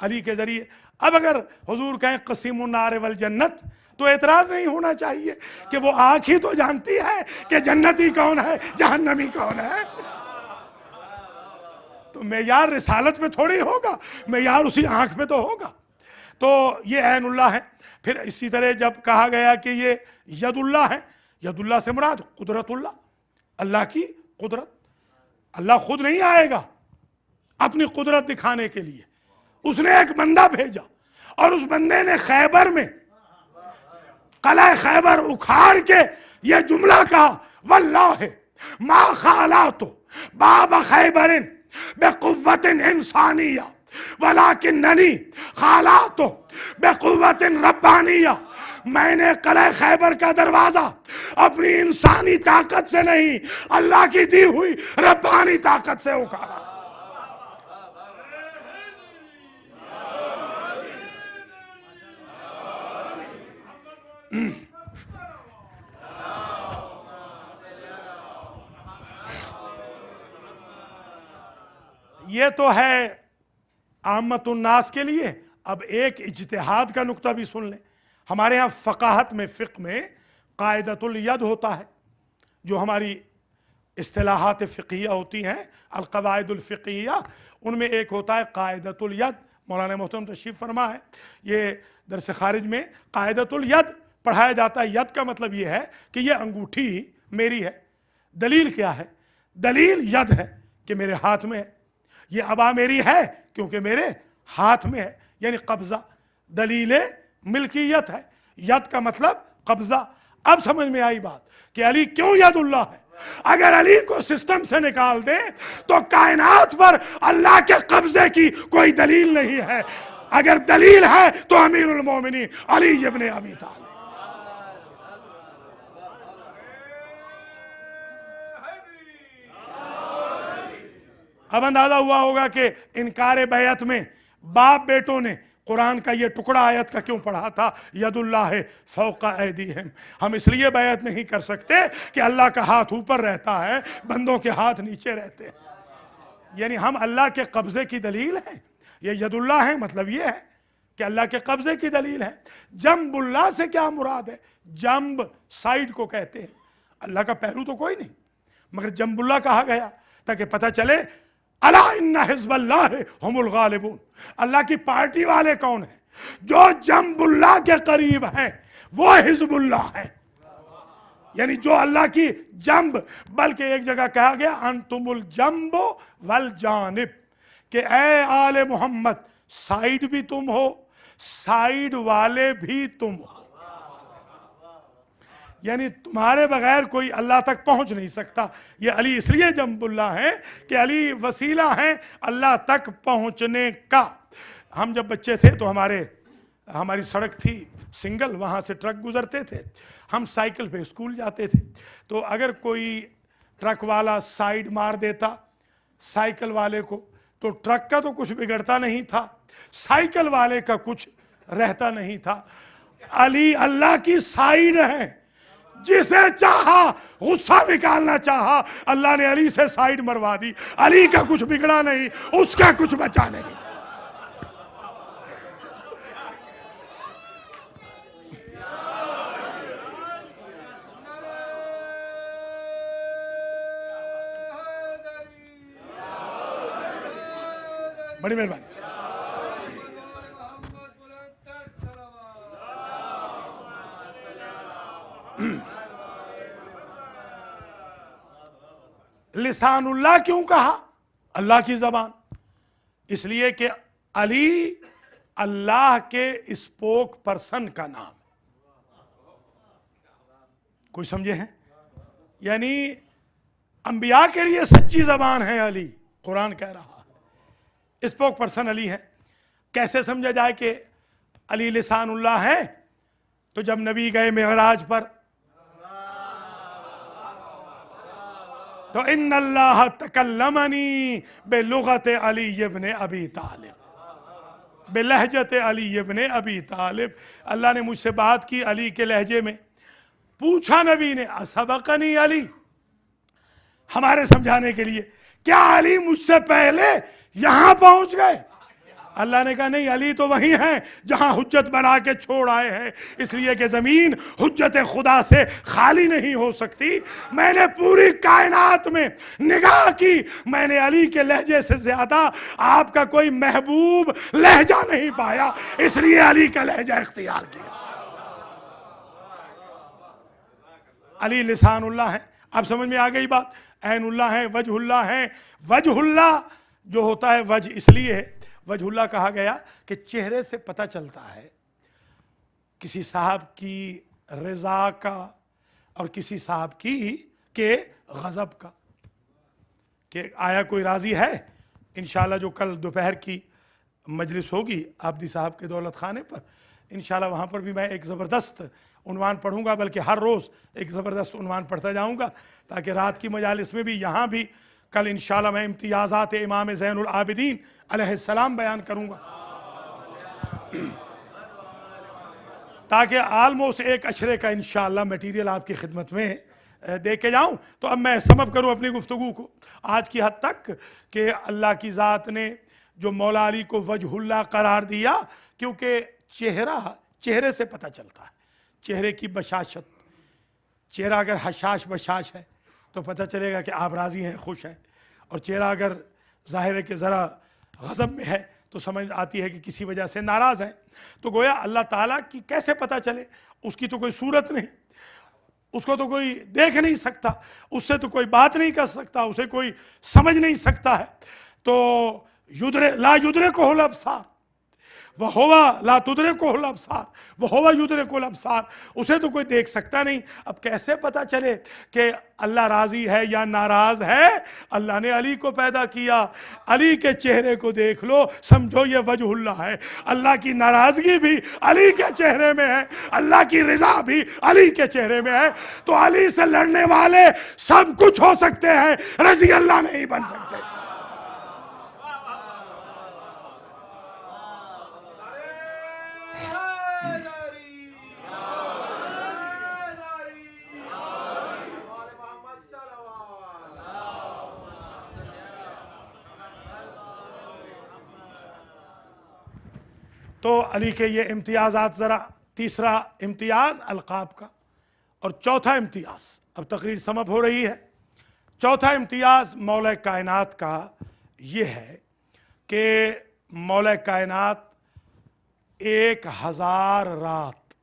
अली के जरिए। अब अगर हुजूर कहें क़सीमुन नार वल जन्नत, तो एतराज नहीं होना चाहिए कि वो आंख ही तो जानती है कि जन्नती कौन है, जहन्नमी कौन है। तो मेयार रिसालत में थोड़ी होगा, मेयार उसी आंख में तो होगा। तो ये ऐनुल्लाह है। फिर इसी तरह जब कहा गया कि ये यदुल्लाह है, यदुल्लाह से मुराद कुदरतुल्लाह, अल्लाह की कुदरत। अल्लाह खुद नहीं आएगा अपनी कुदरत दिखाने के लिए, उसने एक बंदा भेजा और उस बंदे ने खैबर में कला खैबर उखाड़ के ये जुमला कहा, वल्लाहि मा खालातु बाब खैबरिन बेकुव्वतिन इंसानिया वलाकिन्ननी खालातु बेकुव्वतिन रब्बानिया। मैंने कला खैबर का दरवाजा अपनी इंसानी ताकत से नहीं, अल्लाह की दी हुई रब्बानी ताकत से उखाड़ा। ये तो है आमतुन्नास के लिए। अब एक इज्तिहाद का नुक्ता भी सुन लें। हमारे यहाँ फ़क़ाहत में, फ़िक़्ह में क़ाइदतुल यद होता है, जो हमारी इस्तिलाहात फ़िक़हिया होती हैं, अल क़वाइदुल फ़िक़हिया, उनमें एक होता है क़ाइदतुल यद मौलाना मोहतरम तशरीफ़ फरमा है। ये दरस खारिज में कायदतुल यद पढ़ाया जाता है। यद का मतलब ये है कि ये अंगूठी मेरी है। दलील क्या है? दलील यद है कि मेरे हाथ में है। ये अबा मेरी है क्योंकि मेरे हाथ में है, यानी कब्जा। दलील मिल्कियत है। यद का मतलब कब्जा। अब समझ में आई बात कि अली क्यों यदुल्लाह है। अगर अली को सिस्टम से निकाल दे तो कायनात पर अल्लाह के कब्जे की कोई दलील नहीं है। अगर दलील है तो अमीरुल मोमिनीन अली इब्न अबी तालिब। अब अंदाजा हुआ होगा कि इनकार बैत में बाप बेटों ने कुरान का ये टुकड़ा आयत का क्यों पढ़ा था, यदुल्लाह फौका ऐदीहिम। हम इसलिए बैत नहीं कर सकते कि अल्लाह का हाथ ऊपर रहता है, बंदों के हाथ नीचे रहते हैं। यानी हम अल्लाह के कब्जे की दलील है। ये यदुल्लाह है मतलब ये है कि अल्लाह के कब्जे की दलील है। जम्बुल्लाह से क्या मुराद है? जम्ब साइड को कहते हैं। अल्लाह का पहलू तो कोई नहीं, मगर जम्बुल्लाह कहा गया ताकि पता चले अला इन्ना हिज़्बल्लाह हुमुल गालिबून। अल्लाह की पार्टी वाले कौन है? जो जम्बुल्लाह के करीब हैं वो हिज़्बुल्लाह है। यानी जो अल्लाह की जम्ब, बल्कि एक जगह कहा गया अंतुमुल जम्बो वल जानिब, कि ए आले मोहम्मद साइड भी तुम हो, साइड वाले भी तुम हो। यानी तुम्हारे बगैर कोई अल्लाह तक पहुंच नहीं सकता। ये अली इसलिए जम्बुल्लाह है कि अली वसीला है अल्लाह तक पहुंचने का। हम जब बच्चे थे तो हमारी सड़क थी सिंगल, वहाँ से ट्रक गुजरते थे, हम साइकिल पे स्कूल जाते थे। तो अगर कोई ट्रक वाला साइड मार देता साइकिल वाले को तो ट्रक का तो कुछ बिगड़ता नहीं था, साइकिल वाले का कुछ रहता नहीं था। अली अल्लाह की साइड है। जिसे चाहा गुस्सा निकालना चाहा, अल्लाह ने अली से साइड मरवा दी। अली का कुछ बिगड़ा नहीं, उसका कुछ बचा नहीं। बड़ी मेहरबानी। लिसानुल्लाह क्यों कहा? अल्लाह की जबान। इसलिए कि अली अल्लाह के स्पोक पर्सन का नाम। कोई समझे हैं? यानी अंबिया के लिए सच्ची जबान है अली। कुरान कह रहा है स्पोक पर्सन अली है। कैसे समझा जाए कि अली लिसानुल्लाह है? तो जब नबी गए मेराज पर तो इन्नल्लाह तकल्लमनी बेलुगत अली इब्न अबी तालिब, बेलहजत अली इब्न अबी तालिब। अल्लाह ने मुझसे बात की अली के लहजे में। पूछा नबी ने असबकनी अली, हमारे समझाने के लिए, क्या अली मुझसे पहले यहां पहुंच गए? अल्लाह ने कहा नहीं, अली तो वही हैं जहां हुज्जत बना के छोड़ आए हैं। इसलिए कि जमीन हुज्जत खुदा से खाली नहीं हो सकती। मैंने पूरी कायनात में निगाह की, मैंने अली के लहजे से ज्यादा आपका कोई महबूब लहजा नहीं पाया, इसलिए अली का लहजा इख्तियार किया। अली लिसानुल्लाह है। अब समझ में आ गई बात। ऐनुल्लाह है, वजहुल्लाह है। वजहुल्लाह जो होता है, वज इसलिए है वजहुल्लाह कहा गया कि चेहरे से पता चलता है किसी साहब की रज़ा का और किसी साहब की के गज़ब का, कि आया कोई राज़ी है। इंशाल्लाह जो कल दोपहर की मजलिस होगी आबदी साहब के दौलत खाने पर, इंशाल्लाह वहाँ पर भी मैं एक ज़बरदस्त उन्वान पढ़ूंगा, बल्कि हर रोज़ एक ज़बरदस्त उन्वान पढ़ता जाऊँगा, ताकि रात की मजालिस में भी यहाँ भी कल इंशाल्लाह मैं इम्तियाज़ात इमाम ज़ैनुल आबिदीन अलैहिस्सलाम बयान करूँगा, ताकि आलमोस्ट एक अशरे का इंशाल्लाह मटीरियल आपकी खिदमत में दे के जाऊँ। तो अब मैं समअप करूँ अपनी गुफ्तगू को आज की हद तक कि अल्लाह की ज़ात ने जो मौला अली को वजहुल्लाह करार दिया, क्योंकि चेहरे से पता चलता है, चेहरे की बशाशत। चेहरा अगर हशाश बशाश है तो पता चलेगा कि आप राज़ी हैं, खुश हैं, और चेहरा अगर ज़ाहिर है कि ज़रा गज़ब में है तो समझ आती है कि किसी वजह से नाराज़ हैं। तो गोया अल्लाह ताला की कैसे पता चले, उसकी तो कोई सूरत नहीं, उसको तो कोई देख नहीं सकता, उससे तो कोई बात नहीं कर सकता, उसे कोई समझ नहीं सकता है। तो ला युद्रे को होल अबसार वह होवा ला तुदरे को होल अबसार वह होवा युद्रे को अबसार, उसे तो कोई देख सकता नहीं। अब कैसे पता चले कि अल्लाह राजी है या नाराज है? अल्लाह ने अली को पैदा किया, अली के चेहरे को देख लो, समझो ये वजहुल्लाह है। अल्लाह की नाराजगी भी अली के चेहरे में है, अल्लाह की रजा भी अली के चेहरे में है। तो अली से लड़ने वाले सब कुछ हो सकते हैं, रजी अल्लाह नहीं बन सकते। तो अली के ये इम्तियाज़ात ज़रा, तीसरा इम्तियाज़ अलक़ाब का, और चौथा इम्तियाज़, अब तकरीर समझ हो रही है। चौथा इम्तियाज़ मौला कायनात का ये है कि मौला कायनात 1000 रात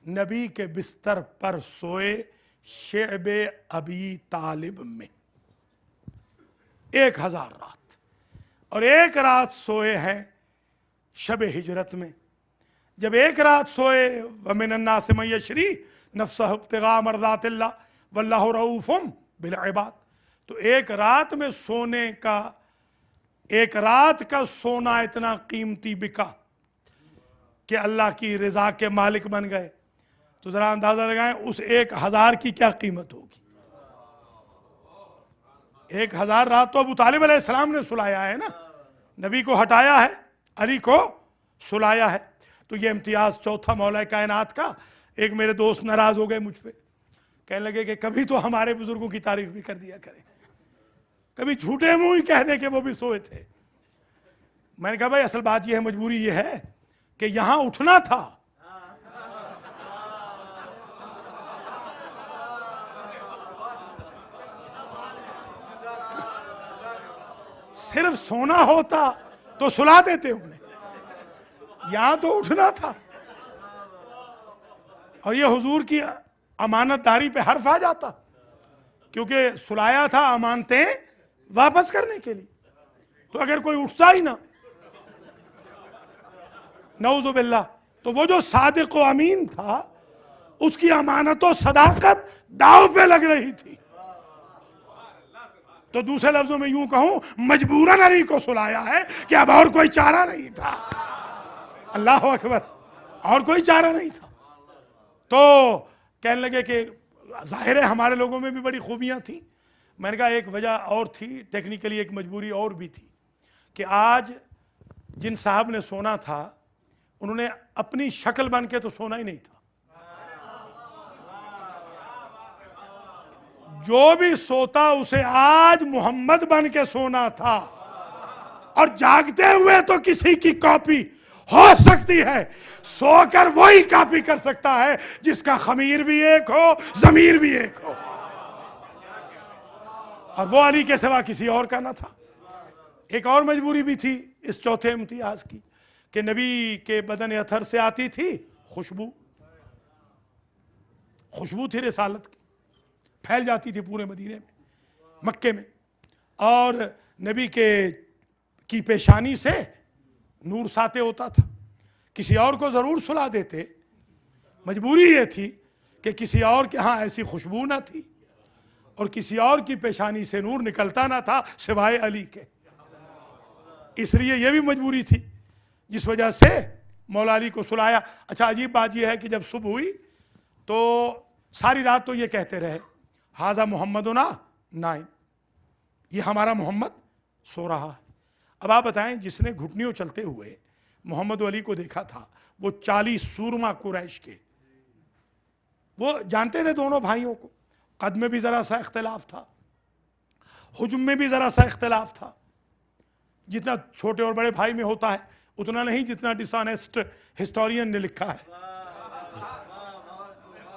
नबी के बिस्तर पर सोए शेबे अबी तालिब में, 1000 रात, और एक रात सोए हैं शब हिजरत में। जब एक रात सोए, वमिनन्ना से मयशरी नफ्सह इब्तिगा मर्दातिल्लाह वल्लाहु रऊफुम बिल इबाद, तो एक रात में सोने का, एक रात का सोना इतना कीमती बिका कि अल्लाह की रजा के मालिक बन गए। तो जरा अंदाजा लगाएं उस 1000 की क्या कीमत होगी। 1000 रात तो अबू तालिब अलैहिस्सलाम ने सुलाया है ना, नबी को हटाया है, अली को सुलाया है। तो ये इम्तियाज़ चौथा मौला कायनात का। एक मेरे दोस्त नाराज़ हो गए मुझ पे, कहने लगे कि कभी तो हमारे बुजुर्गों की तारीफ भी कर दिया करें, कभी झूठे मुंह ही कह दे कि वो भी सोए थे। मैंने कहा भाई असल बात यह है, मजबूरी ये है कि यहां उठना था, सिर्फ सोना होता तो सुला देते उन्हें, यहां तो उठना था। और ये हुजूर की अमानतदारी पे हर्फ आ जाता, क्योंकि सुलाया था अमानतें वापस करने के लिए। तो अगर कोई उठता ही ना, नऊज़ु बिल्लाह, तो वो जो सादिक व अमीन था, उसकी अमानत व सदाकत दाव पे लग रही थी। तो दूसरे लफ्जों में यूं कहूं, मजबूरन अली को सुलाया है कि अब और कोई चारा नहीं था। अल्लाह अकबर, और कोई चारा नहीं था। तो कहने लगे कि जाहिर है हमारे लोगों में भी बड़ी खूबियां थी। मैंने कहा एक वजह और थी, टेक्निकली एक मजबूरी और भी थी कि आज जिन साहब ने सोना था, उन्होंने अपनी शक्ल बन के तो सोना ही नहीं था। जो भी सोता उसे आज मोहम्मद बन के सोना था, और जागते हुए तो किसी की कॉपी हो सकती है, सोकर वही कॉपी कर सकता है जिसका खमीर भी एक हो, जमीर भी एक हो, और वो अली के सिवा किसी और का ना था। एक और मजबूरी भी थी इस चौथे इम्तियाज की कि नबी के बदन अथर से आती थी खुशबू, खुशबू थी रिसालत की, फैल जाती थी पूरे मदीने में, मक्के में, और नबी की पेशानी से नूर साते होता था। किसी और को ज़रूर सुला देते, मजबूरी ये थी कि किसी और के यहाँ ऐसी खुशबू ना थी और किसी और की पेशानी से नूर निकलता ना था सिवाय अली के। इसलिए यह भी मजबूरी थी जिस वजह से मौला अली को सुलाया। अच्छा, अजीब बात यह है कि जब सुबह हुई तो सारी रात तो ये कहते रहे, हाजा मोहम्मदुना नाइम, ये हमारा मोहम्मद सो रहा है। अब आप बताएं, जिसने घुटनियों चलते हुए मोहम्मद अली को देखा था, वो 40 सूरमा कुरैश के, वो जानते थे दोनों भाइयों को। कद में भी ज़रा सा इख्तिलाफ था, हुज्म में भी ज़रा सा इख्तिलाफ था, जितना छोटे और बड़े भाई में होता है उतना नहीं जितना डिसऑनेस्ट हिस्टोरियन ने लिखा है,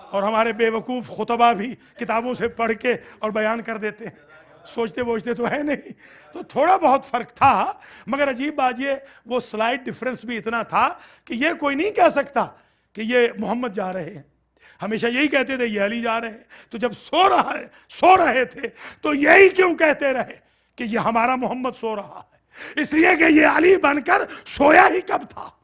और हमारे बेवकूफ़ खुतबा भी किताबों से पढ़ के और बयान कर देते हैं। सोचते बोझते तो है नहीं, तो थोड़ा बहुत फर्क था। मगर अजीब बात ये, वो स्लाइड डिफरेंस भी इतना था कि ये कोई नहीं कह सकता कि ये मोहम्मद जा रहे हैं, हमेशा यही कहते थे ये अली जा रहे हैं। तो जब सो रहे थे तो यही क्यों कहते रहे कि ये हमारा मोहम्मद सो रहा है? इसलिए कि ये अली बनकर सोया ही कब था,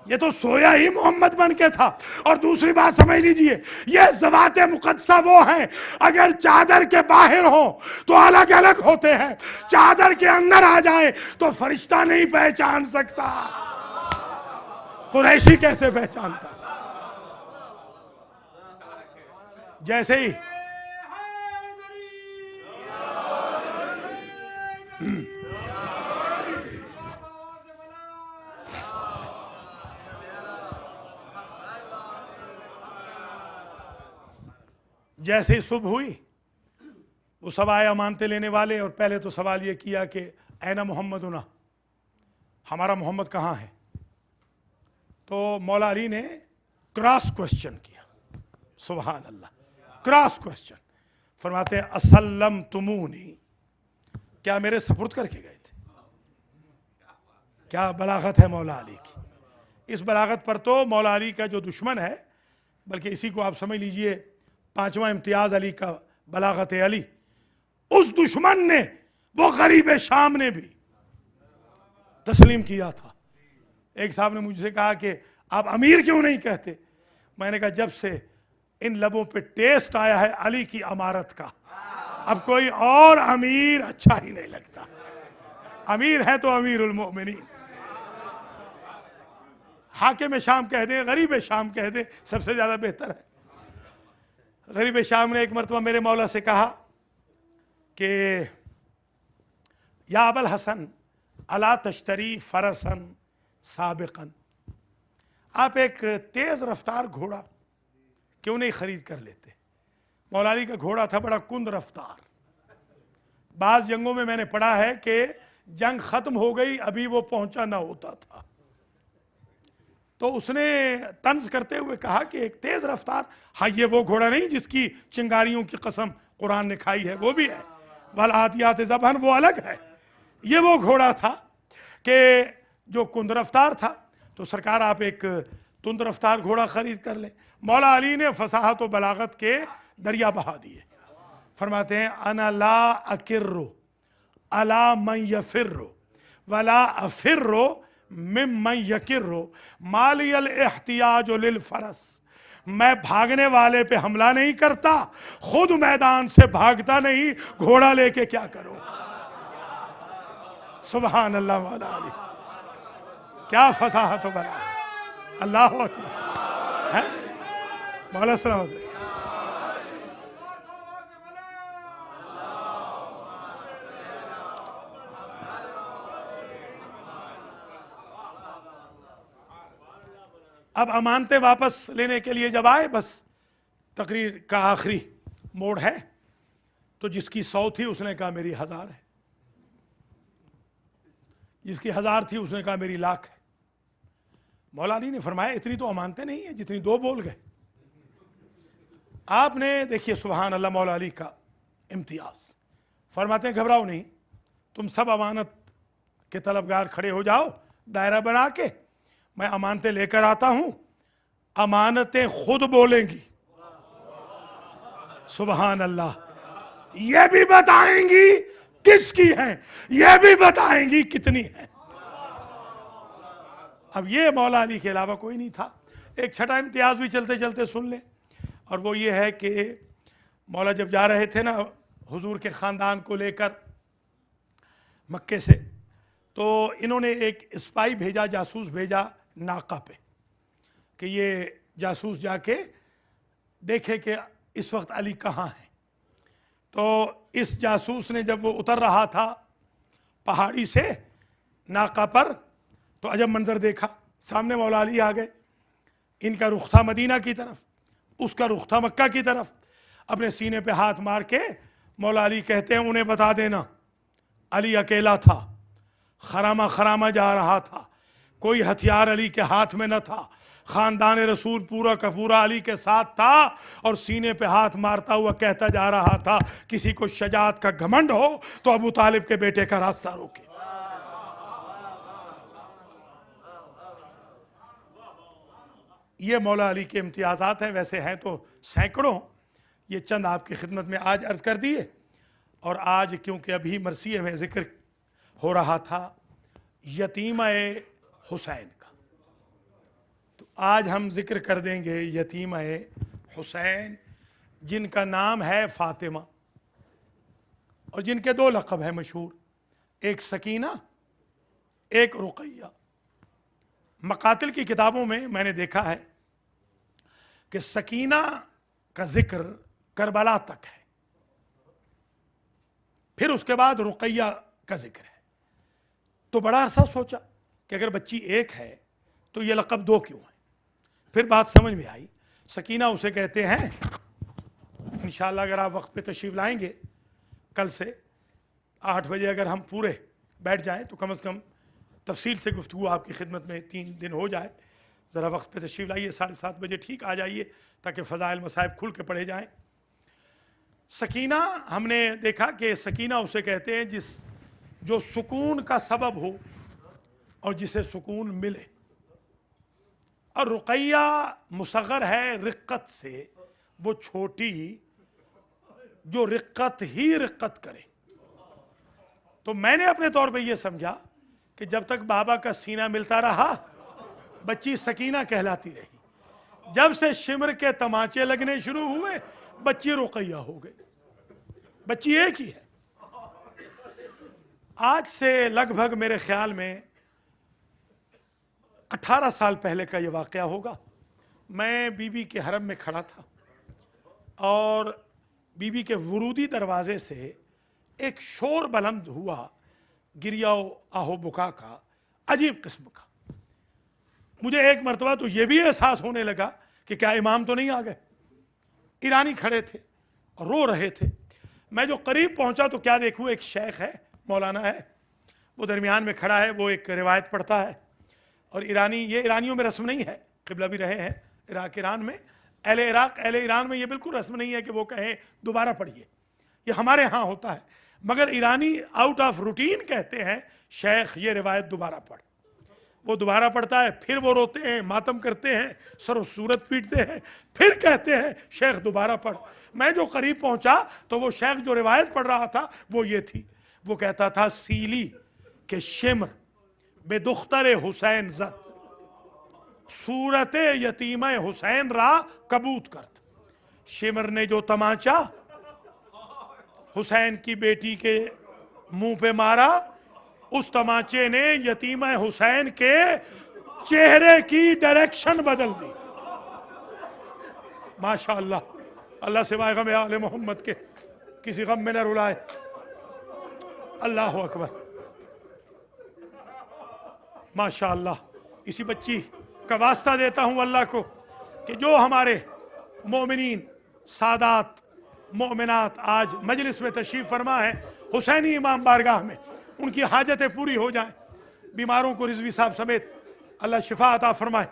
ये तो सोया ही मोहम्मद बन के था। और दूसरी बात समझ लीजिए, ये ज़वात मुक़द्दसा वो हैं, अगर चादर के बाहर हो तो अलग अलग होते हैं, चादर के अंदर आ जाए तो फरिश्ता नहीं पहचान सकता। कुरैशी कैसे पहचानता? जैसे ही जैसे ही सुबह हुई, वो सब आए अमानते लेने वाले, और पहले तो सवाल ये किया कि ऐना मोहम्मदुना, हमारा मोहम्मद कहाँ है? तो मौला अली ने क्रॉस क्वेश्चन किया, सुभान अल्लाह, क्रॉस क्वेश्चन। फरमाते हैं असल्लम तुमूनी, क्या मेरे सपुर्द करके गए थे? क्या बलागत है मौला अली की। इस बलागत पर तो मौला अली का जो दुश्मन है, बल्कि इसी को आप समझ लीजिए पांचवा इम्तियाज अली का बलागत अली, उस दुश्मन ने, वो गरीब शाम ने भी तस्लीम किया था। एक साहब ने मुझसे कहा कि आप अमीर क्यों नहीं कहते? मैंने कहा जब से इन लबों पे टेस्ट आया है अली की अमारत का, अब कोई और अमीर अच्छा ही नहीं लगता। अमीर है तो अमीरुल मोमिनीन, हाकिम शाम कह दे, गरीब शाम कह दे, सबसे ज्यादा बेहतर है। गरीब शाम ने एक मरतबा मेरे मौला से कहा कि या अबल हसन अला तश्तरी फरसन साबिकन, आप एक तेज रफ्तार घोड़ा क्यों नहीं खरीद कर लेते? मौला अली का घोड़ा था बड़ा कुंद रफ्तार। बाज जंगों में मैंने पढ़ा है कि जंग खत्म हो गई, अभी वो पहुंचा ना होता था, तो उसने तंज करते हुए कहा कि एक तेज रफ्तार, हाँ ये वो घोड़ा नहीं जिसकी चिंगारियों की कसम कुरान ने खाई है, वो भी है, वल आदियात ज़बहन, वो अलग है। ये वो घोड़ा था कि जो कुंद रफ्तार था। तो सरकार आप एक तुंद रफ्तार घोड़ा खरीद कर ले। मौला अली ने फसाहत व बलागत के दरिया बहा दिए। फरमाते हैं अना ला अकिर्रो अला मन यफिर्रो वला अफिर्रो मिम्मन यकिर्रो मालियल इहतियाज लिल फरस, मैं भागने वाले पे हमला नहीं करता, खुद मैदान से भागता नहीं, घोड़ा लेके क्या करो। सुभान अल्लाह, मौला अली क्या फसाहत हो बना, अल्लाह अकबर है। मौला सलामत रहे। अब अमानतें वापस लेने के लिए जब आए, बस तकरीर का आखिरी मोड़ है, तो जिसकी 100 थी उसने कहा मेरी 1000 है, जिसकी 1000 थी उसने कहा मेरी 1,00,000 है। मौला अली ने फरमाया इतनी तो अमानतें नहीं है जितनी 2 बोल गए। आपने देखिए सुभान अल्लाह मौला अली का इम्तियाज। फरमाते हैं घबराओ नहीं, तुम सब अमानत के तलबगार खड़े हो जाओ, दायरा बना के, मैं अमानतें लेकर आता हूं, अमानतें खुद बोलेंगी। सुभान अल्लाह, ये भी बताएंगी किसकी हैं, ये भी बताएंगी कितनी है। अब ये मौला अली के अलावा कोई नहीं था। एक छठा इम्तियाज भी चलते चलते सुन ले, और वो ये है कि मौला जब जा रहे थे ना हुजूर के ख़ानदान को लेकर मक्के से, तो इन्होंने एक स्पाई भेजा, जासूस भेजा नाका पे, कि ये जासूस जाके देखे कि इस वक्त अली कहाँ है। तो इस जासूस ने जब वो उतर रहा था पहाड़ी से नाका पर, तो अजब मंजर देखा, सामने मौला अली आ गए, इनका रुख था मदीना की तरफ, उसका रुख था मक्का की तरफ। अपने सीने पे हाथ मार के मौला अली कहते हैं उन्हें बता देना अली अकेला था, खरामा खरामा जा रहा था, कोई हथियार अली के हाथ में न था, खानदान रसूल पूरा का पूरा अली के साथ था और सीने पे हाथ मारता हुआ कहता जा रहा था, किसी को शजाअत का घमंड हो तो अबू तालिब के बेटे का रास्ता रोके। ये मौला अली के इम्तियाज़ात हैं, वैसे हैं तो सैकड़ों, ये चंद आपकी खिदमत में आज अर्ज़ कर दिए। और आज क्योंकि अभी मरसिए में ज़िक्र हो रहा था यतीमा हुसैन का, तो आज हम जिक्र कर देंगे यतीमा हुसैन, जिनका नाम है फ़ातिमा और जिनके दो लक़ब हैं मशहूर, एक सकीना, एक रुक़ैया। मकातिल की किताबों में मैंने देखा है कि सकीना का जिक्र करबला तक है, फिर उसके बाद रुक़ैया का जिक्र है। तो बड़ा अरसा सोचा कि अगर बच्ची एक है तो ये लक़ब दो क्यों है। फिर बात समझ में आई, सकीना उसे कहते हैं, इंशाअल्लाह अगर आप वक्त पे तशरीफ़ लाएंगे, कल से 8 बजे अगर हम पूरे बैठ जाएं तो कम से कम तफसील से गुफ्तगू आपकी खिदमत में 3 दिन हो जाए। ज़रा वक्त पे तशरीफ़ लाइए, 7:30 बजे ठीक आ जाइए ताकि फ़ज़ाइल मसाइब खुल के पढ़े जाएँ। सकीना, हमने देखा कि सकीना उसे कहते हैं जो सुकून का सबब हो और जिसे सुकून मिले। और रुक़ैया मुसग़र है रिक़्क़त से, वो छोटी जो रिक़्क़त ही रिक़्क़त करे। तो मैंने अपने तौर पे ये समझा कि जब तक बाबा का सीना मिलता रहा बच्ची सकीना कहलाती रही, जब से शिमर के तमाचे लगने शुरू हुए बच्ची रुक़ैया हो गई, बच्ची एक ही है। आज से लगभग मेरे ख्याल में 18 साल पहले का ये वाक़या होगा। मैं बीबी के हरम में खड़ा था और बीबी के वरूदी दरवाज़े से एक शोर बुलंद हुआ, गिरिया आहो बुका का, अजीब किस्म का। मुझे एक मरतबा तो ये भी एहसास होने लगा कि क्या इमाम तो नहीं आ गए। ईरानी खड़े थे और रो रहे थे। मैं जो करीब पहुंचा तो क्या देखूं, एक शेख है, मौलाना है, वो दरमियान में खड़ा है, वो एक रिवायत पढ़ता है। और ईरानी, ये ईरानियों में रस्म नहीं है, क़िबला भी रहे हैं इराक ईरान में, अहले इराक अहले ईरान में ये बिल्कुल रस्म नहीं है कि वो कहें दोबारा पढ़िए, ये हमारे यहाँ होता है। मगर ईरानी आउट ऑफ रूटीन कहते हैं, शेख ये रिवायत दोबारा पढ़। वो दोबारा पढ़ता है, फिर वो रोते हैं, मातम करते हैं, सर सूरत पीटते हैं, फिर कहते हैं शेख दोबारा पढ़। मैं जो करीब पहुंचा तो वो शेख जो रिवायत पढ़ रहा था वो ये थी, वो कहता था, सीली के शिमर बेदुख्तर हुसैन जद, सूरत यतीमा हुसैन रा कबूत करत। शिमर ने जो तमाचा हुसैन की बेटी के मुंह पे मारा, उस तमाचे ने यतीमा हुसैन के चेहरे की डायरेक्शन बदल दी। माशाअल्लाह, अल्लाह सिवाय गम आले मोहम्मद के किसी गम में न रुलाए। अल्लाह अकबर, माशाअल्लाह। इसी बच्ची का वास्ता देता हूँ अल्लाह को कि जो हमारे मोमिनीन सादात मोमिनात आज मजलिस में तशरीफ़ फरमा है हुसैनी इमाम बारगाह में, उनकी हाजतें पूरी हो जाएं, बीमारों को रिजवी साहब समेत अल्लाह शिफा अता फरमाए।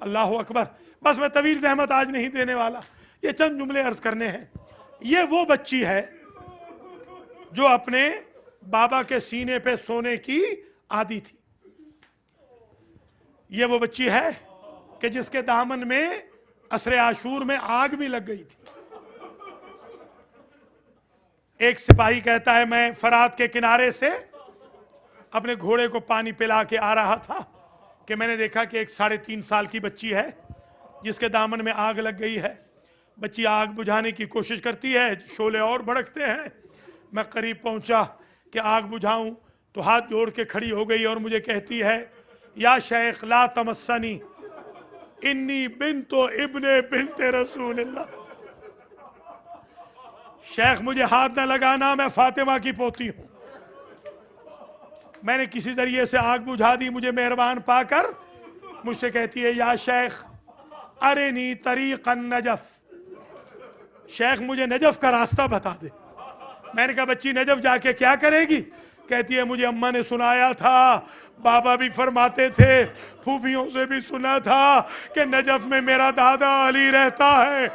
अल्लाह अकबर। बस मैं तवील जहमत आज नहीं देने वाला, ये चंद जुमले अर्ज करने हैं। ये वो बच्ची है जो अपने बाबा के सीने पे सोने की आदी थी। ये वो बच्ची है कि जिसके दामन में असरे आशूर में आग भी लग गई थी। एक सिपाही कहता है, मैं फरात के किनारे से अपने घोड़े को पानी पिला के आ रहा था कि मैंने देखा कि एक 3.5 साल की बच्ची है जिसके दामन में आग लग गई है। बच्ची आग बुझाने की कोशिश करती है, शोले और भड़कते हैं। मैं करीब पहुंचा कि आग बुझाऊं तो हाथ जोड़ के खड़ी हो गई और मुझे कहती है, या शेख ला तमस्सनी इन्नी बिन्तो इब्ने बिन्ते रसूलिल्लाह। शेख मुझे हाथ न लगाना, मैं फातिमा की पोती हूं। मैंने किसी जरिए से आग बुझा दी, मुझे मेहरबान पाकर मुझसे कहती है, या शेख अरेनी तरीक़न नजफ, शेख मुझे नजफ का रास्ता बता दे। मैंने कहा, बच्ची नजफ जाके क्या करेगी? कहती है मुझे अम्मा ने सुनाया था, बाबा भी फरमाते थे, फूफियों से भी सुना था कि नजफ में मेरा दादा अली रहता है।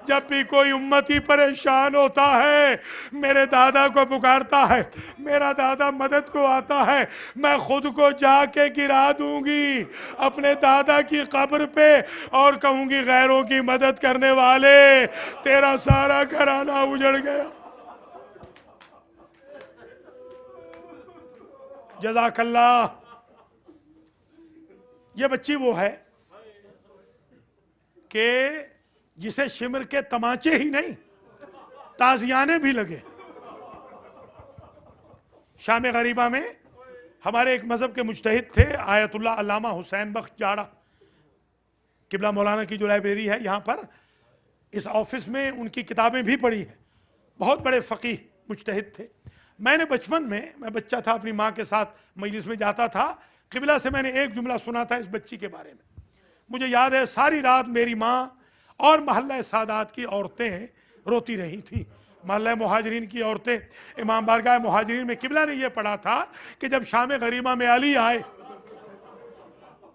जब भी कोई उम्मती परेशान होता है मेरे दादा को पुकारता है, मेरा दादा मदद को आता है। मैं खुद को जाके गिरा दूंगी अपने दादा की कब्र पे और कहूंगी गैरों की मदद करने वाले तेरा सारा घराना उजड़ गया। जज़ाकल्लाह। ये बच्ची वो है कि जिसे शिमर के तमाचे ही नहीं ताजियाने भी लगे। शाम गरीबा में हमारे एक मजहब के मुजतहिद थे आयतुल्लाह अल्लामा हुसैन बख्श जाड़ा, किबला मौलाना की जो लाइब्रेरी है यहाँ पर, इस ऑफिस में उनकी किताबें भी पढ़ी हैं। बहुत बड़े फ़कीह मुजतहिद थे। मैंने बचपन में, मैं बच्चा था, अपनी माँ के साथ मजलिस में जाता था, किबला से मैंने एक जुमला सुना था इस बच्ची के बारे में। मुझे याद है सारी रात मेरी माँ और महल्ला सादात की औरतें रोती रही थी। महल्ला मुहाजिरीन की औरतें, इमाम बारगाह मुहाजिरीन में किबला ने यह पढ़ा था कि जब शाम गरीबा में अली आए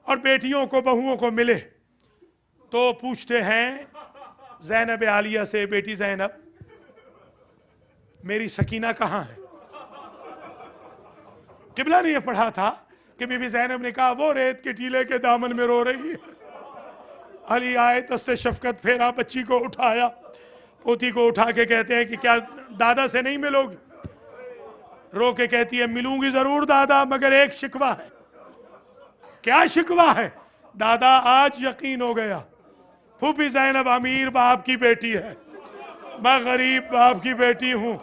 और बेटियों को बहुओं को मिले तो पूछते हैं ज़ैनब आलिया से, बेटी ज़ैनब मेरी सकीना कहाँ है? किबला ने यह पढ़ा था कि बीबी ज़ैनब ने कहा वो रेत के टीले के दामन में रो रही है। अली आए, दस्ते शफकत फेरा, बच्ची को उठाया, पोती को उठा के कहते हैं कि क्या दादा से नहीं मिलोगी? रो के कहती है मिलूंगी जरूर दादा, मगर एक शिकवा है। क्या शिकवा है? दादा आज यकीन हो गया, फूफी ज़ैनब अमीर बाप की बेटी है, मैं गरीब बाप की बेटी हूं।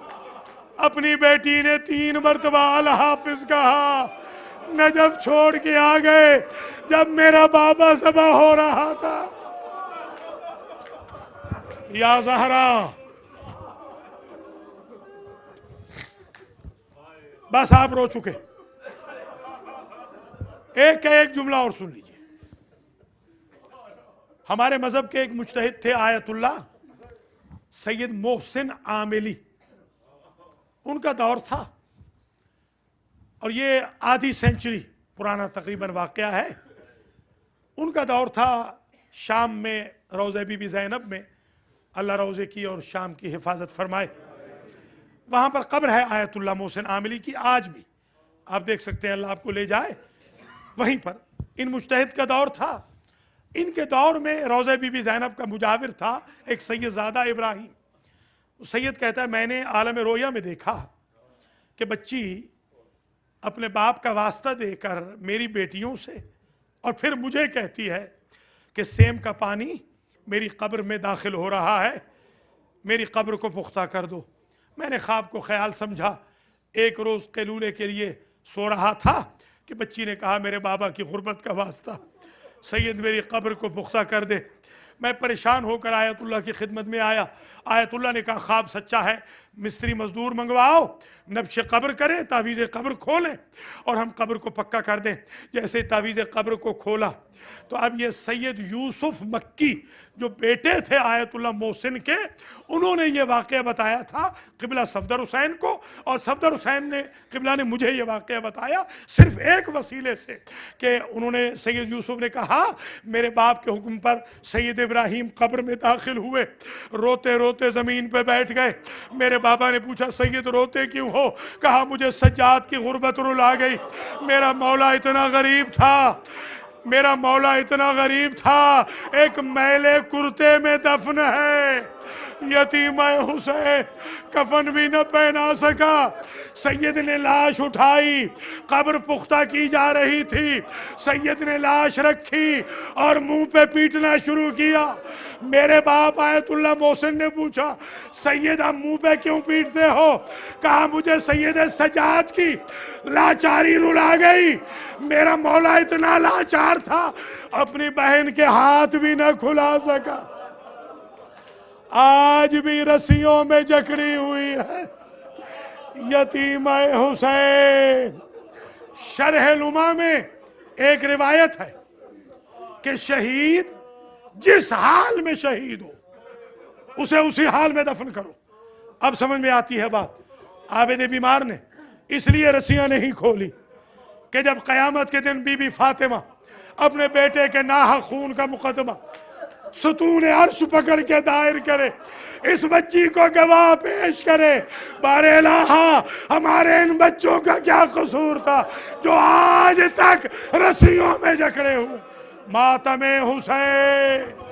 अपनी बेटी ने 3 मरतबा अल हाफिज कहा, नजफ छोड़ के आ गए जब मेरा बाबा सभा हो रहा था। या ज़हरा, बस आप रो चुके। एक जुमला और सुन लीजिए। हमारे मजहब के एक मुजतहिद थे आयतुल्लाह सैयद मोहसिन आमिली, उनका दौर था और ये आधी सेंचुरी पुराना तकरीबन वाक़या है। उनका दौर था शाम में, रोज़े बीबी ज़ैनब में, अल्लाह रोज़े की और शाम की हिफाजत फरमाए। वहाँ पर कब्र है आयतुल्लाह मोहसिन आमिली की, आज भी आप देख सकते हैं, अल्लाह आपको ले जाए वहीं पर। इन मुजतहिद का दौर था। इनके दौर में रोज़े बीबी ज़ैनब का मुजाविर था एक सैयदज़ादा इब्राहिम। सैयद कहता है मैंने आलम रोया में देखा कि बच्ची अपने बाप का वास्ता देकर मेरी बेटियों से और फिर मुझे कहती है कि सेम का पानी मेरी कब्र में दाखिल हो रहा है, मेरी कब्र को पुख्ता कर दो। मैंने ख्वाब को ख्याल समझा। एक रोज़ कैलूले के लिए सो रहा था कि बच्ची ने कहा मेरे बाबा की गुर्बत का वास्ता सैयद मेरी कब्र को पुख्ता कर दे। मैं परेशान होकर आयतुल्लाह की खिदमत में आया। आयतुल्लाह ने कहा ख्वाब सच्चा है, मिस्त्री मजदूर मंगवाओ, नब्श कब्र करें, तावीज़ कब्र खोलें और हम कब्र को पक्का कर दें। जैसे तावीज़ कब्र को खोला तो अब ये सैयद यूसुफ मक्की जो बेटे थे आयतुल्लाह मोहसिन के, उन्होंने ये वाक़या बताया था किबला सफदर हुसैन को, और सफदर हुसैन ने, किबला ने मुझे ये वाक़या बताया सिर्फ एक वसीले से कि उन्होंने, सैयद यूसुफ ने कहा मेरे बाप के हुक्म पर सैयद इब्राहिम कब्र में दाखिल हुए, रोते रोते ज़मीन पे बैठ गए। मेरे बाबा ने पूछा सैयद रोते क्यों हो? कहा मुझे सज्जाद की गुर्बत रुला गई, मेरा मौला इतना गरीब था, मेरा मौला इतना गरीब था, एक मैले कुर्ते में दफन है, यतीम हुसैन कफन भी न पहना सका। सैयद ने लाश उठाई, कब्र पुख्ता की जा रही थी, सैयद ने लाश रखी और मुंह पे पीटना शुरू किया। मेरे बाप आयतुल्लाह मोहसिन ने पूछा सैयद आप मुंह पे क्यों पीटते हो? कहा मुझे सैयद सज्जाद की लाचारी रुला गई, मेरा मौला इतना लाचार था अपनी बहन के हाथ भी न खुला सका, आज भी रस्सियों में जकड़ी हुई है यतीम हुसैन। शरह लुमा में एक रिवायत है कि शहीद जिस हाल में शहीद हो उसे उसी हाल में दफन करो। अब समझ में आती है बात। आबिद बीमार ने इसलिए रस्सियां नहीं खोली कि जब क़यामत के दिन बीबी फातिमा अपने बेटे के नाहक खून का मुकदमा सतून अर्श पकड़ के दायर करे, इस बच्ची को गवाह पेश करे, बारे इलाहा हमारे इन बच्चों का क्या कसूर था जो आज तक रस्सियों में जकड़े हुए। मातमे हुसैन।